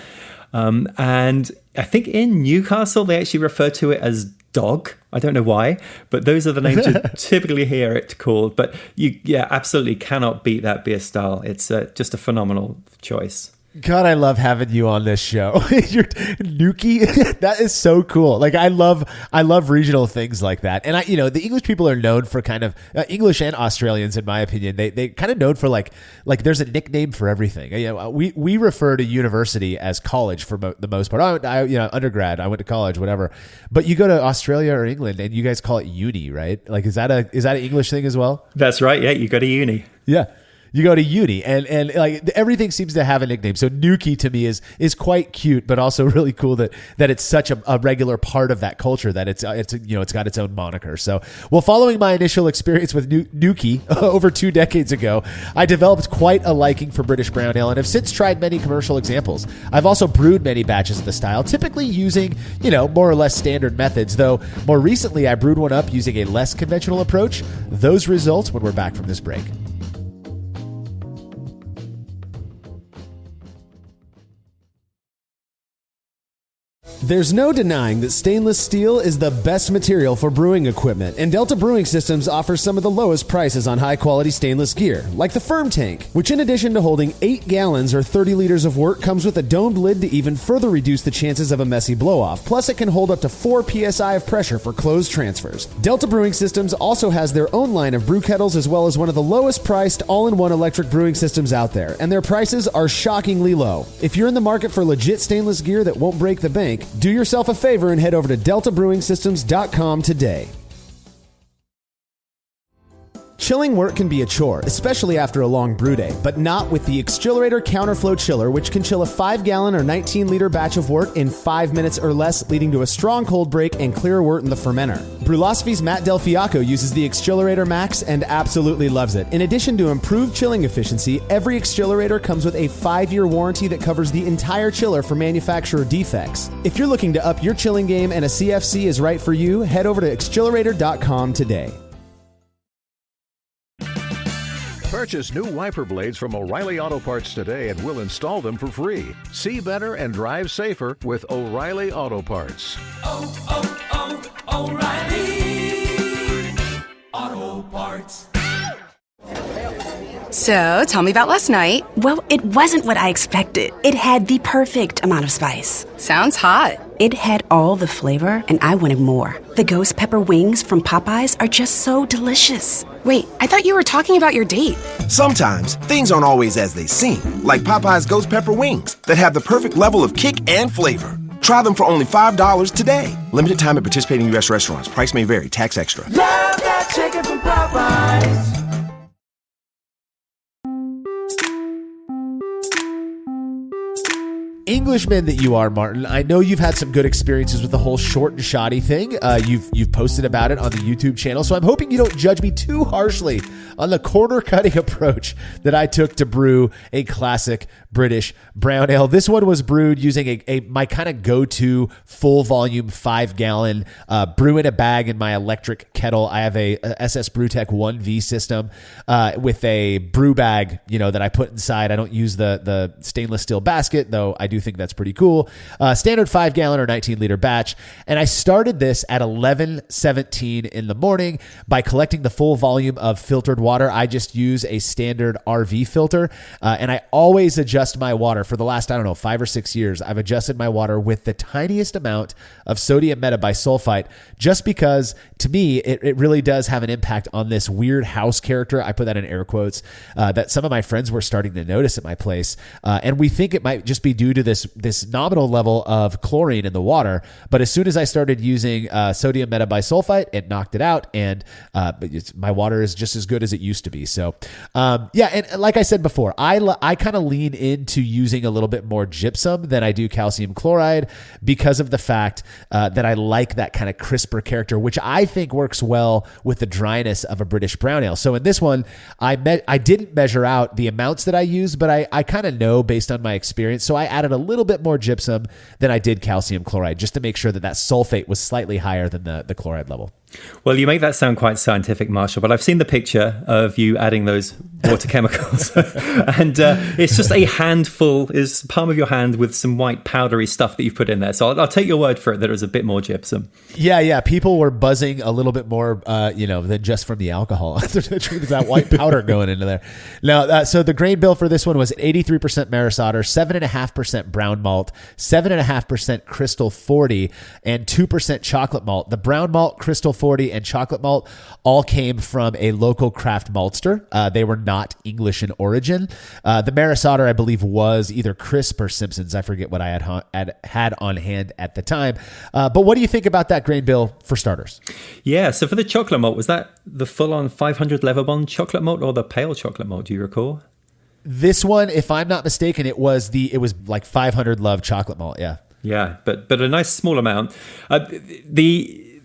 And I think in Newcastle, they actually refer to it as Dog. I don't know why, but those are the names you typically hear it called. But you absolutely cannot beat that beer style. It's just a phenomenal choice. God, I love having you on this show. You're Nuki. That is so cool. Like I love regional things like that. And the English people are known for kind of English and Australians, in my opinion. They kind of known for like there's a nickname for everything. We refer to university as college for the most part. Undergrad, I went to college, whatever. But you go to Australia or England and you guys call it uni, right? Like, is that an English thing as well? That's right. Yeah. You go to uni. Yeah. You go to uni and like everything seems to have a nickname. So Nuki to me is quite cute, but also really cool that it's such a regular part of that culture that it's got its own moniker. So, well, following my initial experience with Nuki over 2 decades ago, I developed quite a liking for British brown ale and have since tried many commercial examples. I've also brewed many batches of the style, typically using, more or less standard methods, though more recently I brewed one up using a less conventional approach. Those results when we're back from this break. There's no denying that stainless steel is the best material for brewing equipment, and Delta Brewing Systems offers some of the lowest prices on high-quality stainless gear, like the Firm Tank, which in addition to holding 8 gallons or 30 liters of wort, comes with a domed lid to even further reduce the chances of a messy blow-off. Plus, it can hold up to 4 psi of pressure for closed transfers. Delta Brewing Systems also has their own line of brew kettles, as well as one of the lowest-priced all-in-one electric brewing systems out there, and their prices are shockingly low. If you're in the market for legit stainless gear that won't break the bank, do yourself a favor and head over to deltabrewingsystems.com today. Chilling wort can be a chore, especially after a long brew day, but not with the Xchillerator Counterflow Chiller, which can chill a 5-gallon or 19-liter batch of wort in 5 minutes or less, leading to a strong cold break and clear wort in the fermenter. Brulosophy's Matt Del Fiacco uses the Xchillerator Max and absolutely loves it. In addition to improved chilling efficiency, every Xchillerator comes with a 5-year warranty that covers the entire chiller for manufacturer defects. If you're looking to up your chilling game and a CFC is right for you, head over to Xchillerator.com today. Purchase new wiper blades from O'Reilly Auto Parts today and we'll install them for free. See better and drive safer with O'Reilly Auto Parts. Oh, oh, oh, Parts. So, tell me about last night. Well, it wasn't what I expected. It had the perfect amount of spice. Sounds hot. It had all the flavor, and I wanted more. The ghost pepper wings from Popeyes are just so delicious. Wait, I thought you were talking about your date. Sometimes things aren't always as they seem, like Popeye's ghost pepper wings that have the perfect level of kick and flavor. Try them for only $5 today. Limited time at participating U.S. restaurants. Price may vary. Tax extra. Love that chicken from Popeyes. Englishman that you are, Martin, I know you've had some good experiences with the whole short and shoddy thing. You've posted about it on the YouTube channel, so I'm hoping you don't judge me too harshly on the corner-cutting approach that I took to brew a classic British brown ale. This one was brewed using my kind of go-to full-volume 5-gallon brew in a bag in my electric kettle. I have a SS Brewtech 1V system with a brew bag, that I put inside. I don't use the stainless steel basket, though I do think that's pretty cool. Standard 5-gallon or 19-liter batch. And I started this at 11:17 in the morning by collecting the full volume of filtered water. I just use a standard RV filter, and I always adjust my water. For the last, 5 or 6 years, I've adjusted my water with the tiniest amount of sodium metabisulfite, just because, to me, it really does have an impact on this weird house character. I put that in air quotes, that some of my friends were starting to notice at my place. And we think it might just be due to this nominal level of chlorine in the water. But as soon as I started using sodium metabisulfite, it knocked it out, and my water is just as good as it used to be. So, and like I said before, I kind of lean into using a little bit more gypsum than I do calcium chloride because of the fact that I like that kind of crisper character, which I think works well with the dryness of a British brown ale. So in this one, I didn't measure out the amounts that I use, but I kind of know based on my experience. So I added a little bit more gypsum than I did calcium chloride, just to make sure that sulfate was slightly higher than the chloride level. Well, you make that sound quite scientific, Marshall, but I've seen the picture of you adding those water chemicals. And it's just a handful, is palm of your hand with some white powdery stuff that you've put in there. So I'll take your word for it that it was a bit more gypsum. Yeah. People were buzzing a little bit more, than just from the alcohol. There's that white powder going into there. Now, so the grain bill for this one was 83% Maris Otter, 7.5% brown malt, 7.5% Crystal 40, and 2% chocolate malt. The brown malt, Crystal 40, and chocolate malt all came from a local craft maltster. They were not English in origin. The Maris Otter, I believe, was either Crisp or Simpsons. I forget what I had on hand at the time. But what do you think about that grain bill for starters? Yeah, so for the chocolate malt, was that the full-on 500 Leverbond chocolate malt or the pale chocolate malt? Do you recall? This one, if I'm not mistaken, it was like 500 Love chocolate malt. Yeah. Yeah, but a nice small amount.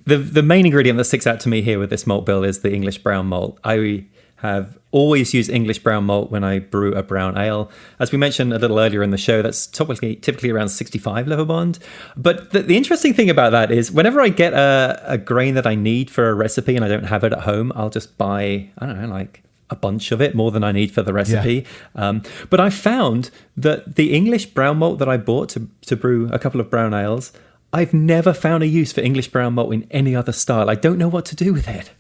The main ingredient that sticks out to me here with this malt bill is the English brown malt. I have always used English brown malt when I brew a brown ale. As we mentioned a little earlier in the show, that's typically around 65 Leverbond. But the interesting thing about that is whenever I get a grain that I need for a recipe and I don't have it at home, I'll just buy, like a bunch of it, more than I need for the recipe. Yeah. But I found that the English brown malt that I bought to brew a couple of brown ales, I've never found a use for English brown malt in any other style. I don't know what to do with it.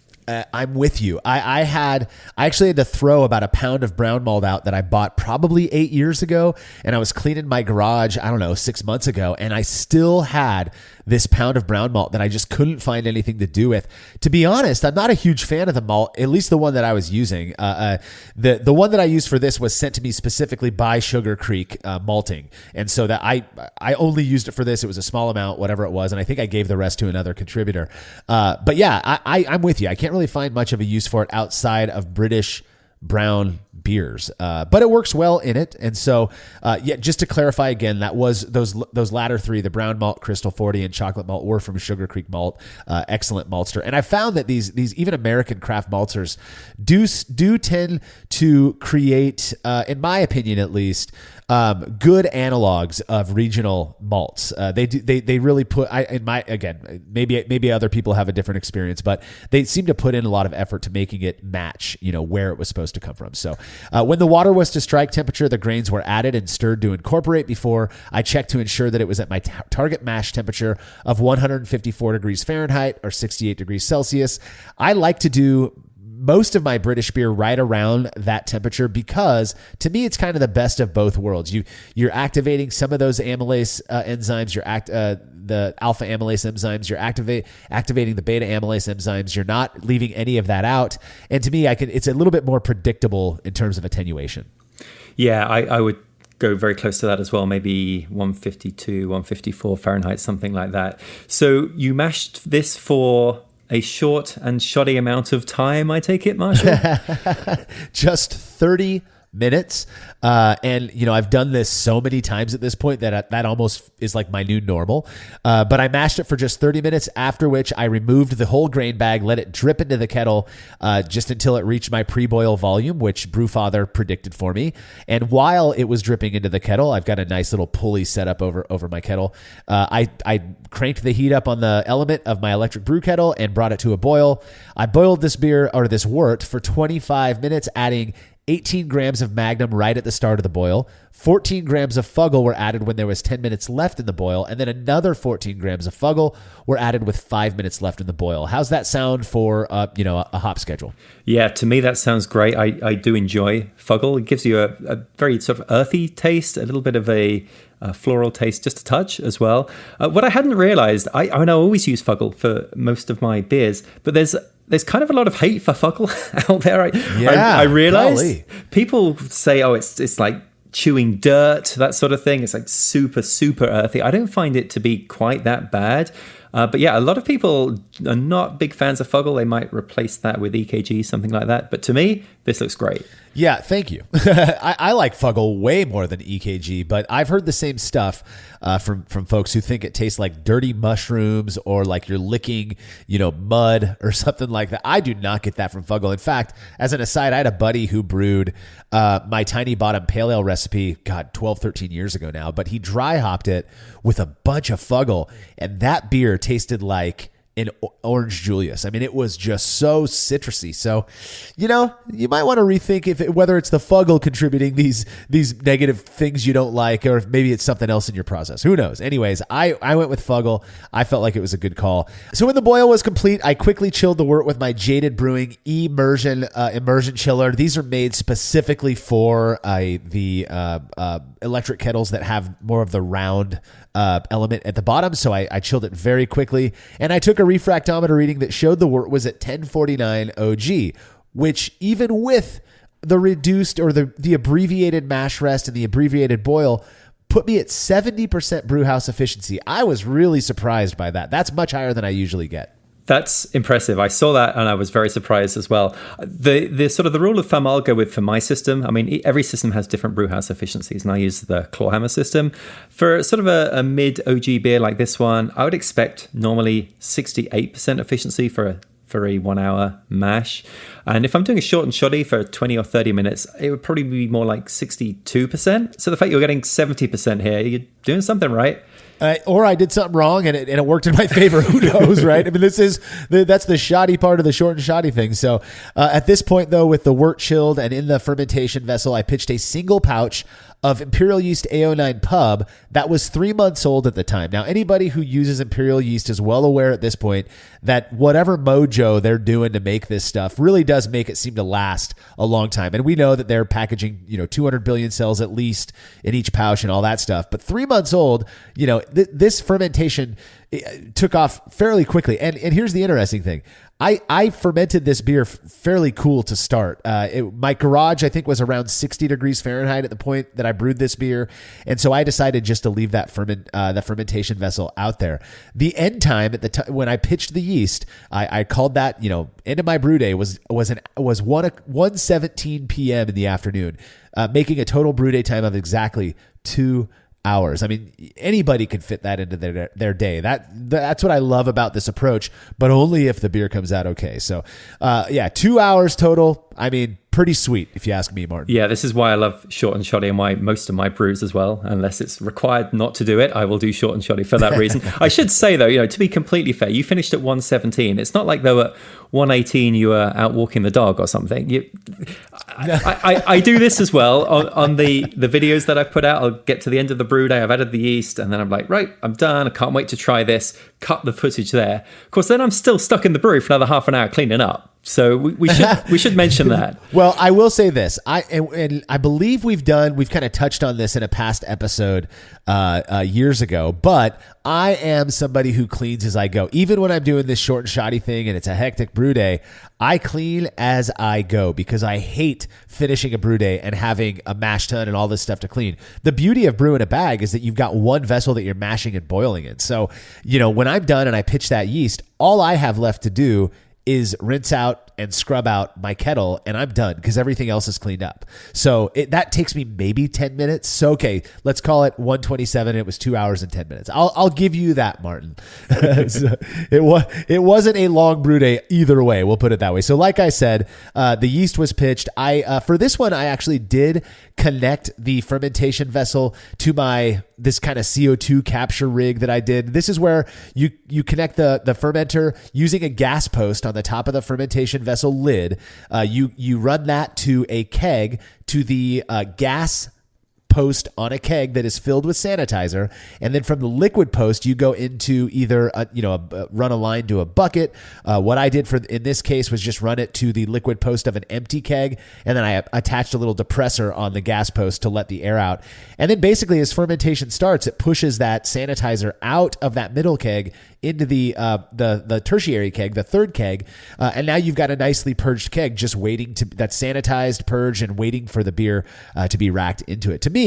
I'm with you. I actually had to throw about a pound of brown malt out that I bought probably 8 years ago, and I was cleaning my garage, 6 months ago, and I still had this pound of brown malt that I just couldn't find anything to do with. To be honest, I'm not a huge fan of the malt, at least the one that I was using. The one that I used for this was sent to me specifically by Sugar Creek Malting, and so that I only used it for this. It was a small amount, whatever it was, and I think I gave the rest to another contributor. But yeah, I'm with you. I can't really find much of a use for it outside of British brown beers, but it works well in it. And so, just to clarify again, that was those latter three, the brown malt, Crystal 40, and chocolate malt, were from Sugar Creek Malt, excellent maltster. And I found that these even American craft maltsters do tend to create, in my opinion at least, good analogs of regional malts. They really put, maybe other people have a different experience, but they seem to put in a lot of effort to making it match, where it was supposed to come from. So when the water was to strike temperature, the grains were added and stirred to incorporate before I checked to ensure that it was at my target mash temperature of 154 degrees Fahrenheit or 68 degrees Celsius. I like to do most of my British beer right around that temperature, because to me it's kind of the best of both worlds. You're activating some of those amylase enzymes. The alpha amylase enzymes. You're activating the beta amylase enzymes. You're not leaving any of that out. And to me, it's a little bit more predictable in terms of attenuation. Yeah, I would go very close to that as well, maybe 152, 154 Fahrenheit, something like that. So you mashed this for a short and shoddy amount of time, I take it, Marshall? Just 30 minutes. And, I've done this so many times at this point that almost is like my new normal. But I mashed it for just 30 minutes, after which I removed the whole grain bag, let it drip into the kettle just until it reached my pre-boil volume, which Brewfather predicted for me. And while it was dripping into the kettle, I've got a nice little pulley set up over my kettle. I cranked the heat up on the element of my electric brew kettle and brought it to a boil. I boiled this wort for 25 minutes, adding 18 grams of Magnum right at the start of the boil. 14 grams of Fuggle were added when there was 10 minutes left in the boil, and then another 14 grams of Fuggle were added with 5 minutes left in the boil. How's that sound for a hop schedule? Yeah, to me that sounds great. I do enjoy Fuggle. It gives you a very sort of earthy taste, a little bit of a floral taste, just a touch as well. What I hadn't realized, I always use Fuggle for most of my beers, but there's kind of a lot of hate for Fuggle out there. I realize people say, oh, it's like chewing dirt, that sort of thing. It's like super, super earthy. I don't find it to be quite that bad. But yeah, a lot of people are not big fans of Fuggle. They might replace that with EKG, something like that. But to me, this looks great. Yeah, thank you. I like Fuggle way more than EKG, but I've heard the same stuff from folks who think it tastes like dirty mushrooms or like you're licking, mud or something like that. I do not get that from Fuggle. In fact, as an aside, I had a buddy who brewed my Tiny Bottom Pale Ale recipe, 12, 13 years ago now, but he dry hopped it with a bunch of Fuggle, and that beer tasted like an Orange Julius. I mean, it was just so citrusy. So, you might want to rethink whether it's the Fuggle contributing these negative things you don't like, or if maybe it's something else in your process. Who knows? Anyways, I went with Fuggle. I felt like it was a good call. So when the boil was complete, I quickly chilled the wort with my Jaded Brewing immersion chiller. These are made specifically for the electric kettles that have more of the round element at the bottom. So I chilled it very quickly, and I took a refractometer reading that showed the wort was at 1049 OG, which even with the reduced or the abbreviated mash rest and the abbreviated boil put me at 70% brew house efficiency. I was really surprised by that. That's much higher than I usually get. That's impressive. I saw that and I was very surprised as well. The sort of the rule of thumb I'll go with for my system, I mean, every system has different brewhouse efficiencies, and I use the Clawhammer system. For sort of a mid OG beer like this one, I would expect normally 68% efficiency for a 1 hour mash. And if I'm doing a short and shoddy for 20 or 30 minutes, it would probably be more like 62%. So the fact you're getting 70% here, you're doing something right. Or I did something wrong and it worked in my favor. Who knows, right? I mean, that's the shoddy part of the short and shoddy thing. So at this point, though, with the wort chilled and in the fermentation vessel, I pitched a single pouch of Imperial Yeast A09 Pub that was 3 months old at the time. Now, anybody who uses Imperial Yeast is well aware at this point that whatever mojo they're doing to make this stuff really does make it seem to last a long time. And we know that they're packaging, 200 billion cells at least in each pouch and all that stuff. But 3 months old, this fermentation took off fairly quickly. And here's the interesting thing. I fermented this beer fairly cool to start. My garage, I think, was around 60 degrees Fahrenheit at the point that I brewed this beer. And so I decided just to leave that fermentation vessel out there. The end time at the time when I pitched the yeast, I called that, end of my brew day was 1:17 p.m. in the afternoon, making a total brew day time of exactly 2 hours. I mean, anybody could fit that into their day. That's what I love about this approach, but only if the beer comes out okay. So, 2 hours total. I mean, pretty sweet if you ask me, Martin. Yeah, this is why I love short and shoddy and why most of my brews as well. Unless it's required not to do it, I will do short and shoddy for that reason. I should say though, to be completely fair, you finished at 1:17. It's not like though at 1:18 you were out walking the dog or something. I do this as well on the videos that I put out. I'll get to the end of the brew day, I've added the yeast, and then I'm like, right, I'm done. I can't wait to try this. Cut the footage there. Of course, then I'm still stuck in the brew for another half an hour cleaning up. So we should mention that. Well, I will say this. I believe we've kind of touched on this in a past episode years ago, but I am somebody who cleans as I go. Even when I'm doing this short and shoddy thing and it's a hectic brew day, I clean as I go because I hate finishing a brew day and having a mash tun and all this stuff to clean. The beauty of brewing a bag is that you've got one vessel that you're mashing and boiling in. So, when I'm done and I pitch that yeast, all I have left to do is rinse out and scrub out my kettle, and I'm done because everything else is cleaned up. So that takes me maybe 10 minutes. So, okay, let's call it 1:27. It was 2 hours and 10 minutes. I'll give you that, Martin. So it wasn't a long brew day either way. We'll put it that way. So like I said, the yeast was pitched. For this one, I actually did connect the fermentation vessel to this kind of CO2 capture rig that I did. This is where you connect the fermenter using a gas post on the top of the fermentation vessel lid. You run that to a keg, to the gas post on a keg that is filled with sanitizer, and then from the liquid post you go into either run a line to a bucket. What I did in this case was just run it to the liquid post of an empty keg, and then I attached a little depressor on the gas post to let the air out. And then basically as fermentation starts, it pushes that sanitizer out of that middle keg into the tertiary keg, the third keg, and now you've got a nicely purged keg just waiting that's sanitized, purged, and waiting for the beer to be racked into it. To me,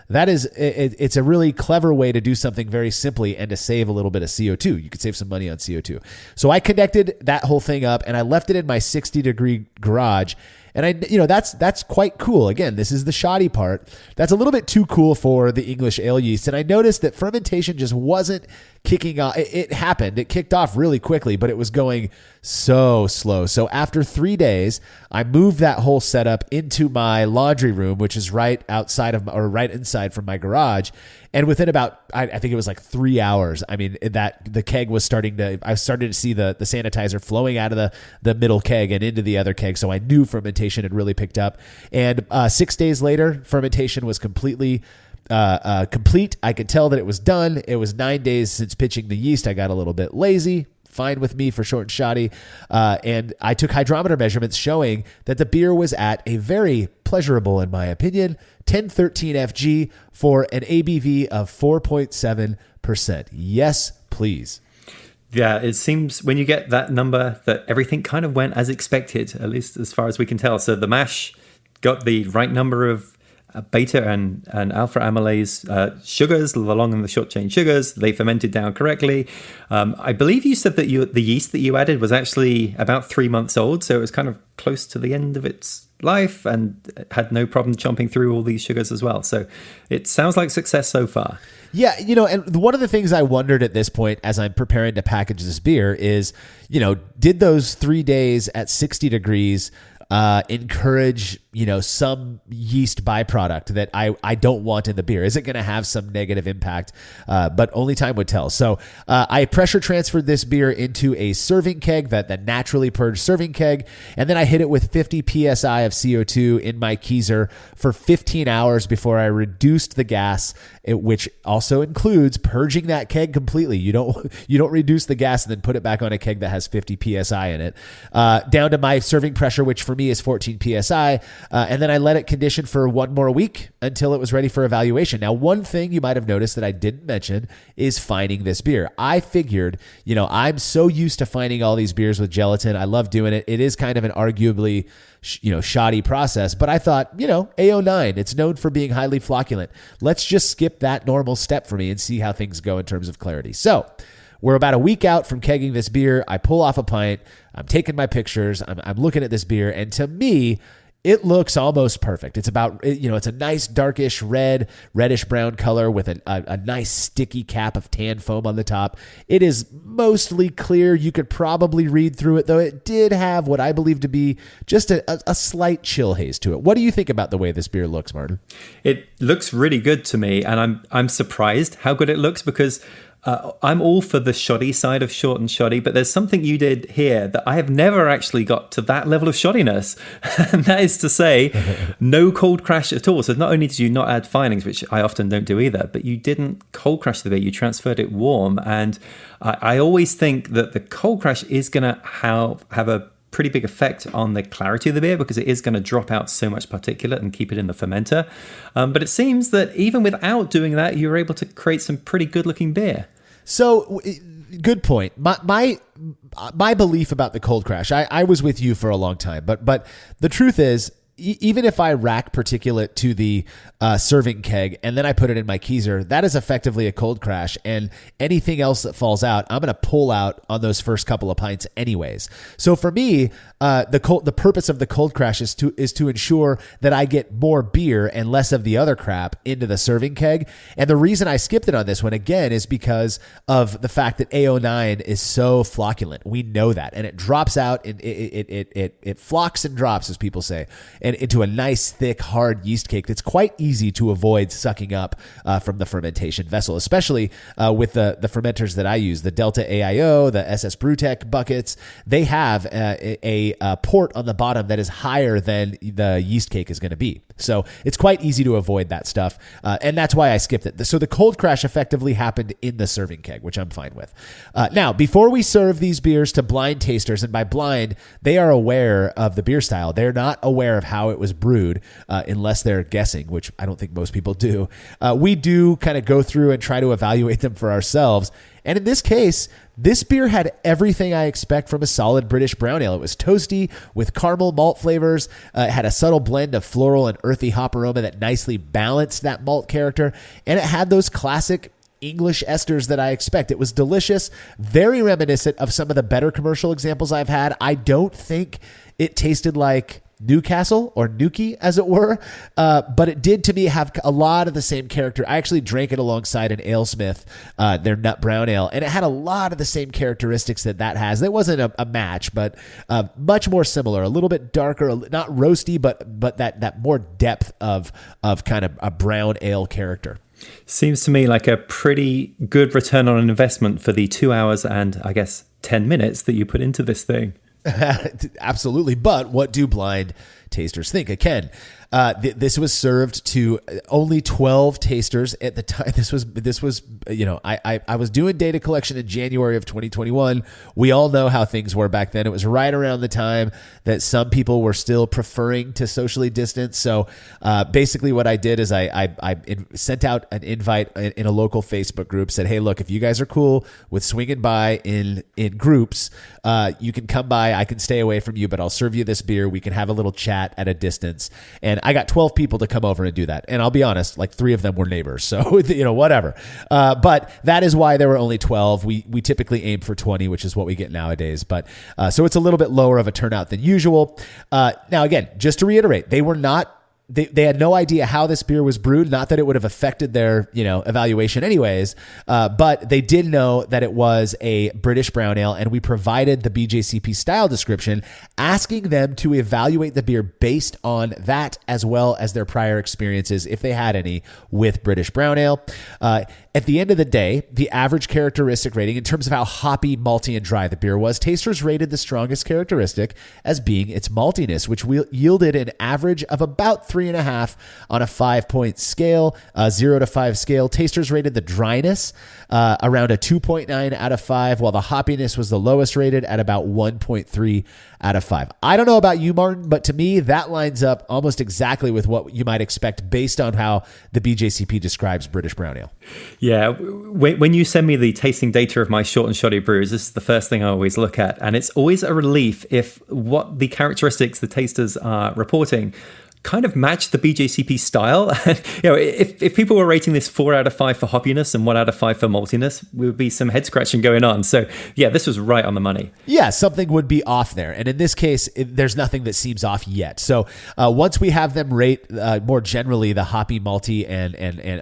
it's a really clever way to do something very simply and to save a little bit of CO2. You could save some money on CO2. So I connected that whole thing up and I left it in my 60-degree garage. And that's quite cool. Again, this is the shoddy part. That's a little bit too cool for the English ale yeast. And I noticed that fermentation just wasn't kicking off. It happened. It kicked off really quickly, but it was going so slow. So after 3 days, I moved that whole setup into my laundry room, which is right inside from my garage. And within about, I think it was like 3 hours, the keg was I started to see the sanitizer flowing out of the middle keg and into the other keg. So I knew fermentation had really picked up. And 6 days later, fermentation was completely complete. I could tell that it was done. It was 9 days since pitching the yeast. I got a little bit lazy. Fine with me for short and shoddy. And I took hydrometer measurements showing that the beer was at a very pleasurable, in my opinion, 1013 FG for an ABV of 4.7%. Yes, please. Yeah, it seems when you get that number that everything kind of went as expected, at least as far as we can tell. So the mash got the right number of beta and alpha amylase sugars, the long and the short chain sugars. They fermented down correctly. I believe you said that the yeast that you added was actually about 3 months old, so it was kind of close to the end of its life and had no problem chomping through all these sugars as well. So it sounds like success so far. Yeah, and one of the things I wondered at this point as I'm preparing to package this beer is, did those 3 days at 60 degrees encourage, some yeast byproduct that I don't want in the beer? Is it going to have some negative impact? But only time would tell. So I pressure transferred this beer into a serving keg, that naturally purged serving keg, and then I hit it with 50 psi of CO2 in my keezer for 15 hours before I reduced the gas, which also includes purging that keg completely. You don't reduce the gas and then put it back on a keg that has 50 psi in it, down to my serving pressure, which for me is 14 psi. And then I let it condition for one more week until it was ready for evaluation. Now, one thing you might have noticed that I didn't mention is fining this beer. I figured, I'm so used to fining all these beers with gelatin. I love doing it. It is kind of an arguably, shoddy process, but I thought, AO9, it's known for being highly flocculent. Let's just skip that normal step for me and see how things go in terms of clarity. So we're about a week out from kegging this beer. I pull off a pint. I'm taking my pictures. I'm looking at this beer, and to me, it looks almost perfect. It's about, it's a nice darkish reddish brown color with a nice sticky cap of tan foam on the top. It is mostly clear. You could probably read through it, though it did have what I believe to be just a slight chill haze to it. What do you think about the way this beer looks, Martin? It looks really good to me, and I'm surprised how good it looks because I'm all for the shoddy side of short and shoddy, but there's something you did here that I have never actually got to that level of shoddiness. And that is to say, no cold crash at all. So not only did you not add finings, which I often don't do either, but you didn't cold crash the beer. You transferred it warm. And I always think that the cold crash is going to have a pretty big effect on the clarity of the beer because it is going to drop out so much particulate and keep it in the fermenter. But it seems that even without doing that, you're able to create some pretty good looking beer. So good point. My belief about the cold crash, I was with you for a long time, but the truth is, even if I rack particulate to the serving keg and then I put it in my keezer, that is effectively a cold crash. And anything else that falls out, I'm going to pull out on those first couple of pints anyways. So for me, the purpose of the cold crash is to ensure that I get more beer and less of the other crap into the serving keg. And the reason I skipped it on this one again is because of the fact that A09 is so flocculent. We know that, and it drops out and it flocks and drops, as people say, and into a nice, thick, hard yeast cake that's quite easy to avoid sucking up from the fermentation vessel, especially with the fermenters that I use, the Delta AIO, the SS Brewtech buckets. They have a port on the bottom that is higher than the yeast cake is going to be. So it's quite easy to avoid that stuff, and that's why I skipped it. So the cold crash effectively happened in the serving keg, which I'm fine with. Now, before we serve these beers to blind tasters, and by blind, they are aware of the beer style. They're not aware of how it was brewed unless they're guessing, which I don't think most people do. We do kind of go through and try to evaluate them for ourselves. And in this case, this beer had everything I expect from a solid British brown ale. It was toasty with caramel malt flavors. It had a subtle blend of floral and earthy hop aroma that nicely balanced that malt character. And it had those classic English esters that I expect. It was delicious, very reminiscent of some of the better commercial examples I've had. I don't think it tasted like Newcastle or Nuki, as it were, but it did to me have a lot of the same character. I actually drank it alongside an AleSmith, their nut brown ale, and it had a lot of the same characteristics that has. It wasn't a match, but much more similar, a little bit darker, not roasty, but that more depth of kind of a brown ale character. Seems to me like a pretty good return on investment for the 2 hours and I guess 10 minutes that you put into this thing. Absolutely. But what do blind tasters think? Again, this was served to only 12 tasters at the time. This was, I was doing data collection in January of 2021. We all know how things were back then. It was right around the time that some people were still preferring to socially distance. So basically what I did is I sent out an invite in a local Facebook group, said, hey, look, if you guys are cool with swinging by in groups, you can come by. I can stay away from you, but I'll serve you this beer. We can have a little chat at a distance. And I got 12 people to come over and do that. And I'll be honest, like 3 of them were neighbors. So, whatever. But that is why there were only 12. We typically aim for 20, which is what we get nowadays. But so it's a little bit lower of a turnout than usual. Now, again, just to reiterate, they had no idea how this beer was brewed. Not that it would have affected their, evaluation anyways, but they did know that it was a British brown ale, and we provided the BJCP style description, asking them to evaluate the beer based on that as well as their prior experiences, if they had any, with British brown ale. At the end of the day, the average characteristic rating in terms of how hoppy, malty, and dry the beer was, tasters rated the strongest characteristic as being its maltiness, which yielded an average of about 3.5 on a 5-point scale, 0 to 5 scale. Tasters rated the dryness around a 2.9 out of 5, while the hoppiness was the lowest rated at about 1.3 out of 5. I don't know about you, Martin, but to me, that lines up almost exactly with what you might expect based on how the BJCP describes British brown ale. Yeah, when you send me the tasting data of my short and shoddy brews, this is the first thing I always look at. And it's always a relief if what the characteristics the tasters are reporting kind of match the BJCP style. If people were rating this 4 out of 5 for hoppiness and 1 out of 5 for maltiness, there would be some head scratching going on. So yeah, this was right on the money. Yeah, something would be off there. And in this case, there's nothing that seems off yet. So once we have them rate more generally the hoppy, malty, and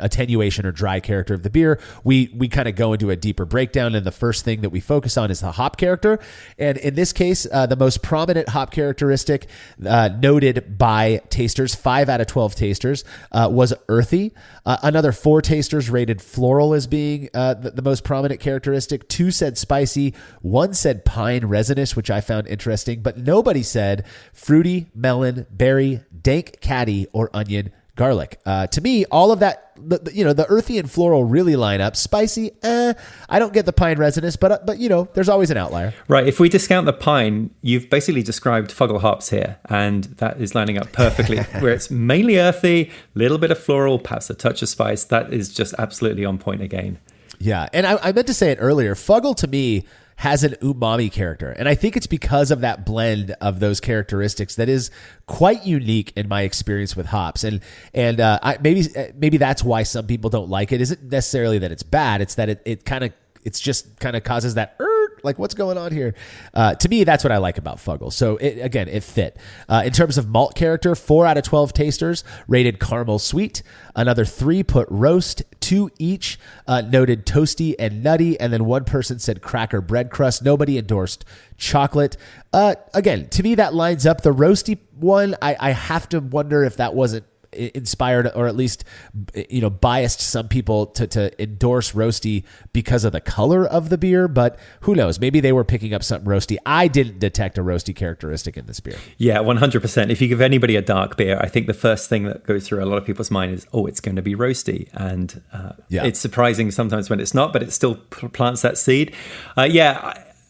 attenuation or dry character of the beer, we kind of go into a deeper breakdown. And the first thing that we focus on is the hop character. And in this case, the most prominent hop characteristic noted by tasters, 5 out of 12 tasters, was earthy. Another 4 tasters rated floral as being the most prominent characteristic. 2 said spicy. 1 said pine resinous, which I found interesting, but nobody said fruity, melon, berry, dank caddy, or onion garlic. To me, all of that, the earthy and floral really line up. Spicy, I don't get the pine resonance, but there's always an outlier. Right. If we discount the pine, you've basically described Fuggle hops here, and that is lining up perfectly. Where it's mainly earthy, little bit of floral, perhaps a touch of spice. That is just absolutely on point again. Yeah, and I meant to say it earlier. Fuggle to me has an umami character, and I think it's because of that blend of those characteristics that is quite unique in my experience with hops. And maybe that's why some people don't like it. Isn't necessarily that it's bad; it's that it just kind of causes that like, what's going on here? To me, that's what I like about Fuggle. So it fit. In terms of malt character, 4 out of 12 tasters rated caramel sweet. Another 3 put roast. 2 each noted toasty and nutty. And then one person said cracker bread crust. Nobody endorsed chocolate. Again, to me, that lines up. The roasty one, I have to wonder if that wasn't inspired or at least biased some people to endorse roasty because of the color of the beer, but who knows, maybe they were picking up something roasty. I didn't detect a roasty characteristic in this beer. Yeah, 100%. If you give anybody a dark beer, I think the first thing that goes through a lot of people's mind is, it's going to be roasty, and it's surprising sometimes when it's not, but it still plants that seed.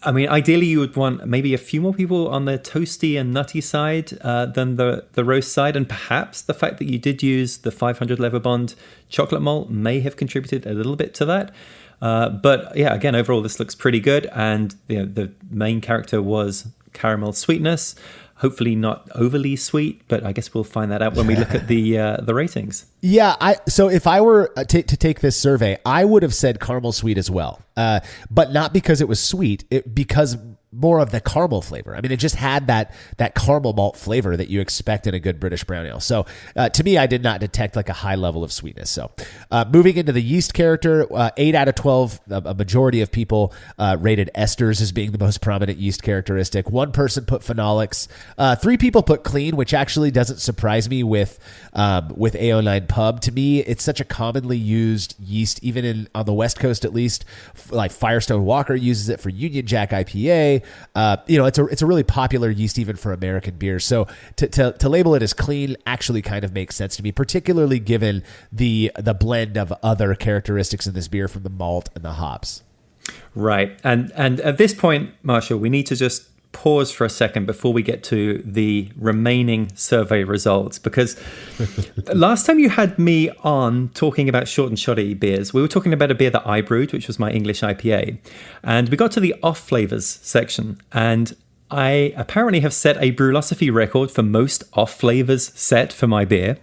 I mean, ideally, you would want maybe a few more people on the toasty and nutty side than the roast side. And perhaps the fact that you did use the 500 Leverbond chocolate malt may have contributed a little bit to that. But yeah, again, overall, this looks pretty good. And the main character was caramel sweetness. Hopefully not overly sweet, but I guess we'll find that out when we look at the ratings. Yeah, so if I were to take this survey, I would have said caramel sweet as well, but not because it was sweet, because more of the caramel flavor. I mean, it just had that caramel malt flavor that you expect in a good British brown ale. So to me, I did not detect like a high level of sweetness. So moving into the yeast character, 8 out of 12, a majority of people rated esters as being the most prominent yeast characteristic. One person put phenolics. 3 people put clean, which actually doesn't surprise me with AO9 Pub. To me, it's such a commonly used yeast, even on the West Coast at least. Like Firestone Walker uses it for Union Jack IPA. It's a really popular yeast even for American beers. So to label it as clean actually kind of makes sense to me, particularly given the blend of other characteristics in this beer from the malt and the hops. Right. And at this point, Marshall, we need to just pause for a second before we get to the remaining survey results, because last time you had me on talking about short and shoddy beers, we were talking about a beer that I brewed, which was my English IPA, and we got to the off flavors section, and I apparently have set a Brewlosophy record for most off flavors set for my beer.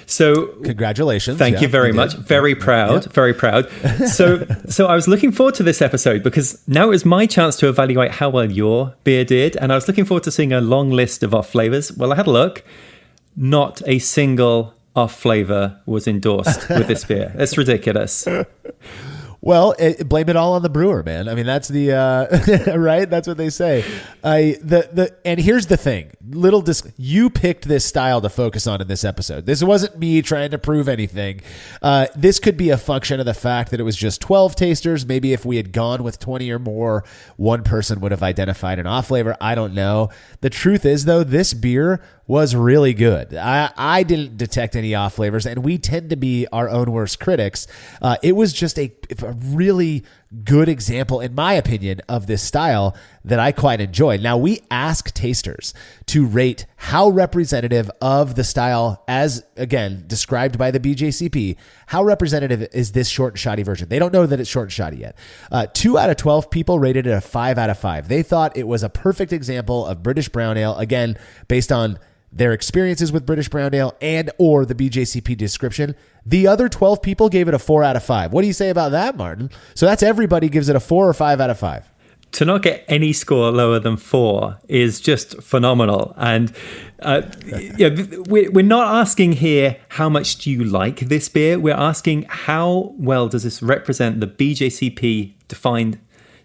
So congratulations. Thank you very much. Very proud. Yeah. Very proud. So I was looking forward to this episode because now it was my chance to evaluate how well your beer did. And I was looking forward to seeing a long list of off flavors. Well, I had a look. Not a single off flavor was endorsed with this beer. It's ridiculous. Well, blame it all on the brewer, man. I mean, that's the right. That's what they say. And here's the thing: you picked this style to focus on in this episode. This wasn't me trying to prove anything. This could be a function of the fact that it was just 12 tasters. Maybe if we had gone with 20 or more, one person would have identified an off flavor. I don't know. The truth is, though, this beer was really good. I didn't detect any off flavors, and we tend to be our own worst critics. It was just a really good example, in my opinion, of this style that I quite enjoyed. Now, we ask tasters to rate how representative of the style, as again described by the BJCP, how representative is this short and shoddy version. They don't know that it's short and shoddy yet. 2 out of 12 people rated it a 5 out of 5. They thought it was a perfect example of British brown ale, again, based on their experiences with British brown ale and or the BJCP description. The other 12 people gave it a 4 out of 5. What do you say about that, Martin? So that's everybody gives it a 4 or 5 out of 5. To not get any score lower than 4 is just phenomenal. And we're not asking here, how much do you like this beer? We're asking, how well does this represent the BJCP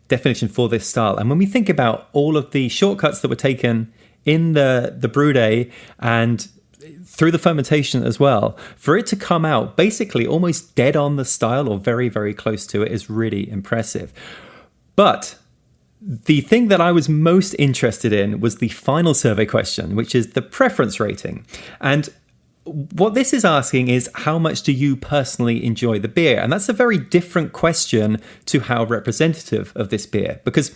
definition for this style? And when we think about all of the shortcuts that were taken in the brew day and through the fermentation as well, for it to come out basically almost dead on the style or very, very close to it is really impressive. But the thing that I was most interested in was the final survey question, which is the preference rating. And what this is asking is, how much do you personally enjoy the beer? And that's a very different question to how representative of this beer. Because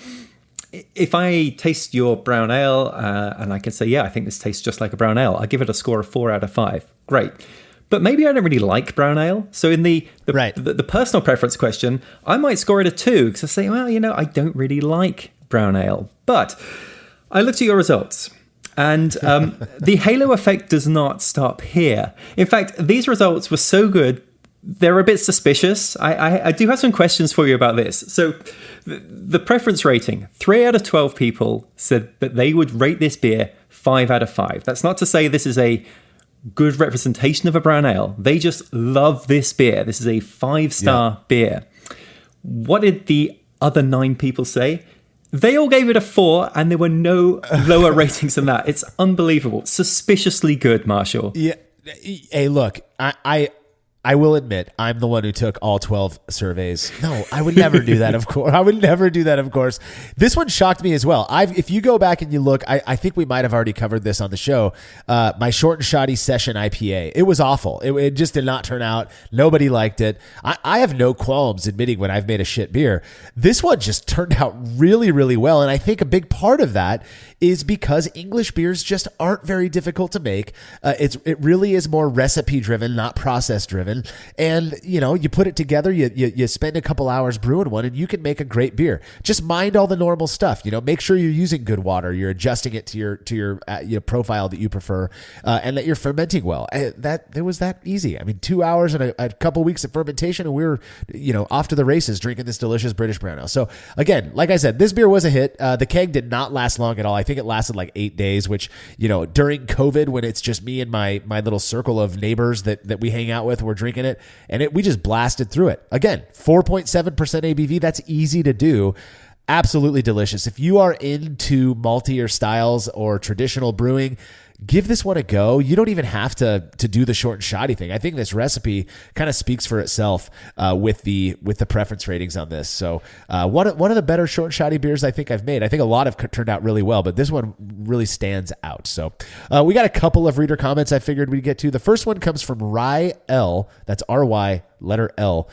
if I taste your brown ale and I can say, yeah, I think this tastes just like a brown ale, I give it a score of 4 out of 5. Great. But maybe I don't really like brown ale. So in the personal preference question, I might score it a 2 because I say, well, I don't really like brown ale. But I looked at your results. And the halo effect does not stop here. In fact, these results were so good, they're a bit suspicious. I do have some questions for you about this. So the preference rating, 3 out of 12 people said that they would rate this beer 5 out of 5. That's not to say this is a good representation of a brown ale. They just love this beer. This is a 5-star beer. What did the other 9 people say? They all gave it a 4, and there were no lower ratings than that. It's unbelievable. Suspiciously good, Marshall. Yeah. Hey, look, I will admit, I'm the one who took all 12 surveys. No, I would never do that, of course. I would never do that, of course. This one shocked me as well. If you go back and you look, I think we might have already covered this on the show. My Short and Shoddy Session IPA. It was awful. It just did not turn out. Nobody liked it. I have no qualms admitting when I've made a shit beer. This one just turned out really, really well. And I think a big part of that is because English beers just aren't very difficult to make. It really is more recipe driven, not process driven. And, you put it together, you spend a couple hours brewing one, and you can make a great beer. Just mind all the normal stuff. Make sure you're using good water, you're adjusting it to your profile that you prefer, and that you're fermenting well. It was that easy. I mean, 2 hours and a couple weeks of fermentation, and we were, off to the races drinking this delicious British brown ale. So again, like I said, this beer was a hit. The keg did not last long at all. I think it lasted like 8 days, which, during COVID, when it's just me and my little circle of neighbors that we hang out with, we're drinking it, and we just blasted through it. Again, 4.7% ABV. That's easy to do. Absolutely delicious. If you are into maltier styles or traditional brewing, give this one a go. You don't even have to do the short and shoddy thing. I think this recipe kind of speaks for itself with the preference ratings on this. So one of the better short and shoddy beers I think I've made. I think a lot have turned out really well, but this one really stands out. So we got a couple of reader comments I figured we'd get to. The first one comes from Ry L. That's R-Y letter L,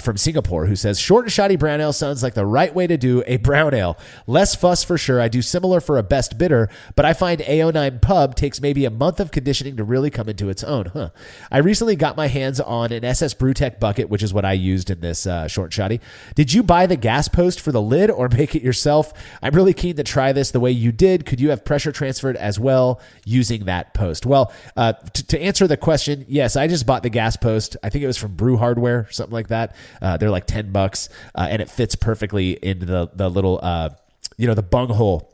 from Singapore, who says, short and shoddy brown ale sounds like the right way to do a brown ale. Less fuss for sure. I do similar for a best bitter, but I find AO9 Pub takes maybe a month of conditioning to really come into its own. I recently got my hands on an SS Brewtech bucket, which is what I used in this short shoddy. Did you buy the gas post for the lid or make it yourself? I'm really keen to try this the way you did. Could you have pressure transferred as well using that post? Well, to answer the question, yes, I just bought the gas post. I think it was from Brew Hardware, something like that. They're like $10, and it fits perfectly into the little, the bung hole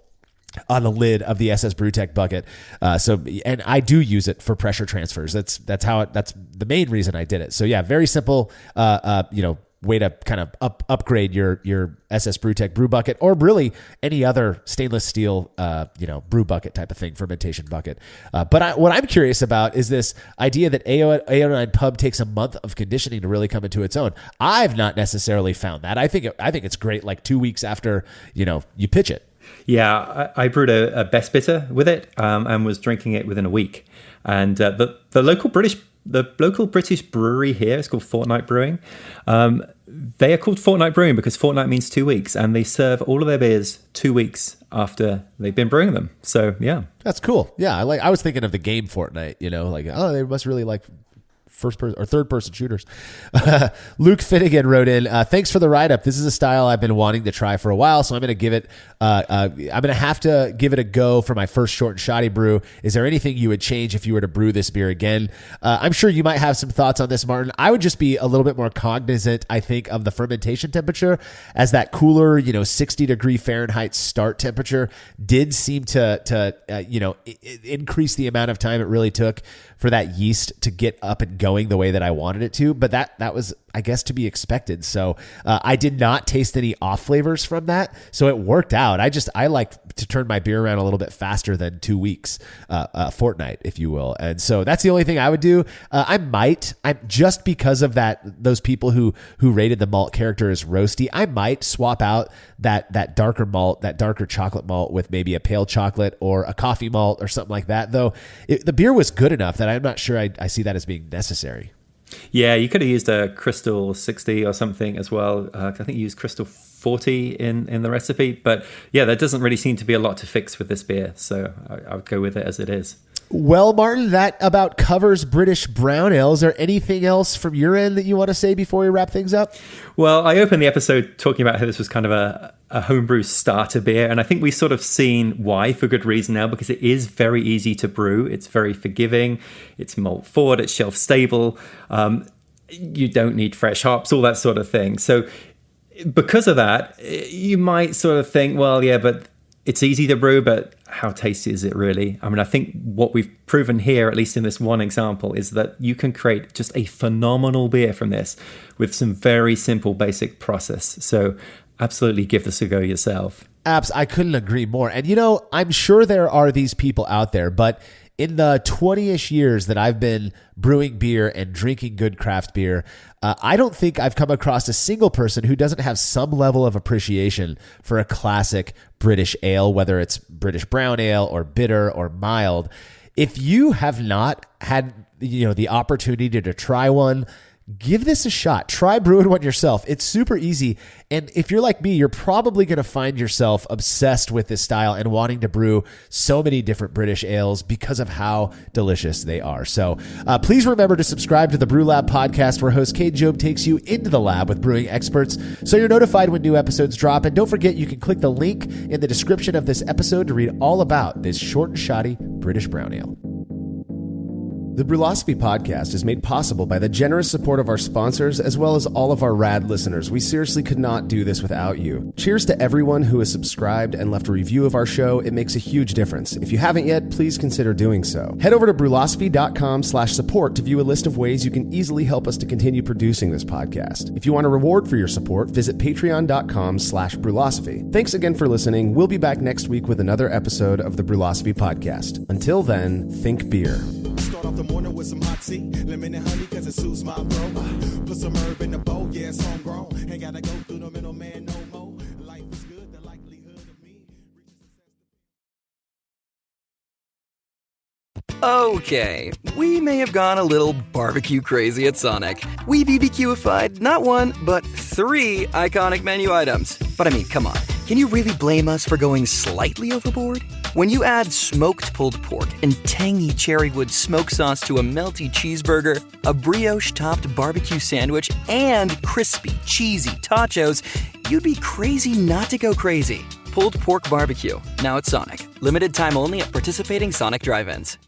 on the lid of the SS Brewtech bucket. And I do use it for pressure transfers. That's the main reason I did it. So yeah, very simple, way to kind of upgrade your SS Brewtech brew bucket, or really any other stainless steel, brew bucket type of thing, fermentation bucket. But what I'm curious about is this idea that AO9 Pub takes a month of conditioning to really come into its own. I've not necessarily found that. I think it's great, like 2 weeks after, you pitch it. Yeah, I brewed a best bitter with it and was drinking it within a week. And the local British brewery here is called Fortnight Brewing. They are called Fortnight Brewing because fortnight means 2 weeks, and they serve all of their beers 2 weeks after they've been brewing them. So yeah, that's cool. Yeah, I was thinking of the game Fortnite. They must really like first person or third person shooters. Luke Finnegan wrote in, thanks for the write up. This is a style I've been wanting to try for a while, so I'm going to give it I'm going to have to give it a go for my first short and shoddy brew. Is there anything you would change if you were to brew this beer again? I'm sure you might have some thoughts on this, Martin. I would just be a little bit more cognizant, I think, of the fermentation temperature, as that cooler, 60 degree Fahrenheit start temperature did seem to increase the amount of time it really took for that yeast to get up and going the way that I wanted it to. But that was I guess, to be expected. So I did not taste any off flavors from that. So it worked out. I like to turn my beer around a little bit faster than 2 weeks, a fortnight, if you will. And so that's the only thing I would do. I'm just because of those people who rated the malt character as roasty, I might swap out that darker malt, that darker chocolate malt with maybe a pale chocolate or a coffee malt or something like that. Though the beer was good enough that I'm not sure I see that as being necessary. Yeah, you could have used a Crystal 60 or something as well. I think you used Crystal 40 in the recipe. But yeah, there doesn't really seem to be a lot to fix with this beer. So I would go with it as it is. Well, Martin, that about covers British Brown Ale. Is there anything else from your end that you want to say before we wrap things up? Well, I opened the episode talking about how this was kind of a homebrew starter beer. And I think we've sort of seen why, for good reason now, because it is very easy to brew. It's very forgiving. It's malt forward. It's shelf stable. You don't need fresh hops, all that sort of thing. So because of that, you might sort of think, well, yeah, but it's easy to brew, but how tasty is it really? I mean, I think what we've proven here, at least in this one example, is that you can create just a phenomenal beer from this with some very simple, basic process. So absolutely give this a go yourself. I couldn't agree more. And, I'm sure there are these people out there, but in the 20-ish years that I've been brewing beer and drinking good craft beer, I don't think I've come across a single person who doesn't have some level of appreciation for a classic British ale, whether it's British brown ale or bitter or mild. If you have not had, the opportunity to try one, give this a shot. Try brewing one yourself. It's super easy. And if you're like me, you're probably going to find yourself obsessed with this style and wanting to brew so many different British ales because of how delicious they are. So please remember to subscribe to the Brew Lab podcast, where host Kate Job takes you into the lab with brewing experts so you're notified when new episodes drop. And don't forget, you can click the link in the description of this episode to read all about this short and shoddy British brown ale. The Brewlosophy podcast is made possible by the generous support of our sponsors, as well as all of our rad listeners. We seriously could not do this without you. Cheers to everyone who has subscribed and left a review of our show. It makes a huge difference. If you haven't yet, please consider doing so. Head over to brewlosophy.com/support to view a list of ways you can easily help us to continue producing this podcast. If you want a reward for your support, visit patreon.com/brewlosophy. Thanks again for listening. We'll be back next week with another episode of the Brewlosophy podcast. Until then, think beer. Start off the morning with some hot tea, lemon and honey, cause it suits my bro. Put some herb in the bowl, yeah, it's homegrown. Ain't gotta go through the middleman no more. Life is good, the likelihood of me. Okay, we may have gone a little barbecue crazy at Sonic. We BBQified not one, but 3 iconic menu items. But I mean, come on, can you really blame us for going slightly overboard? When you add smoked pulled pork and tangy cherrywood smoke sauce to a melty cheeseburger, a brioche-topped barbecue sandwich, and crispy, cheesy tacos, you'd be crazy not to go crazy. Pulled pork barbecue, now at Sonic. Limited time only at participating Sonic drive-ins.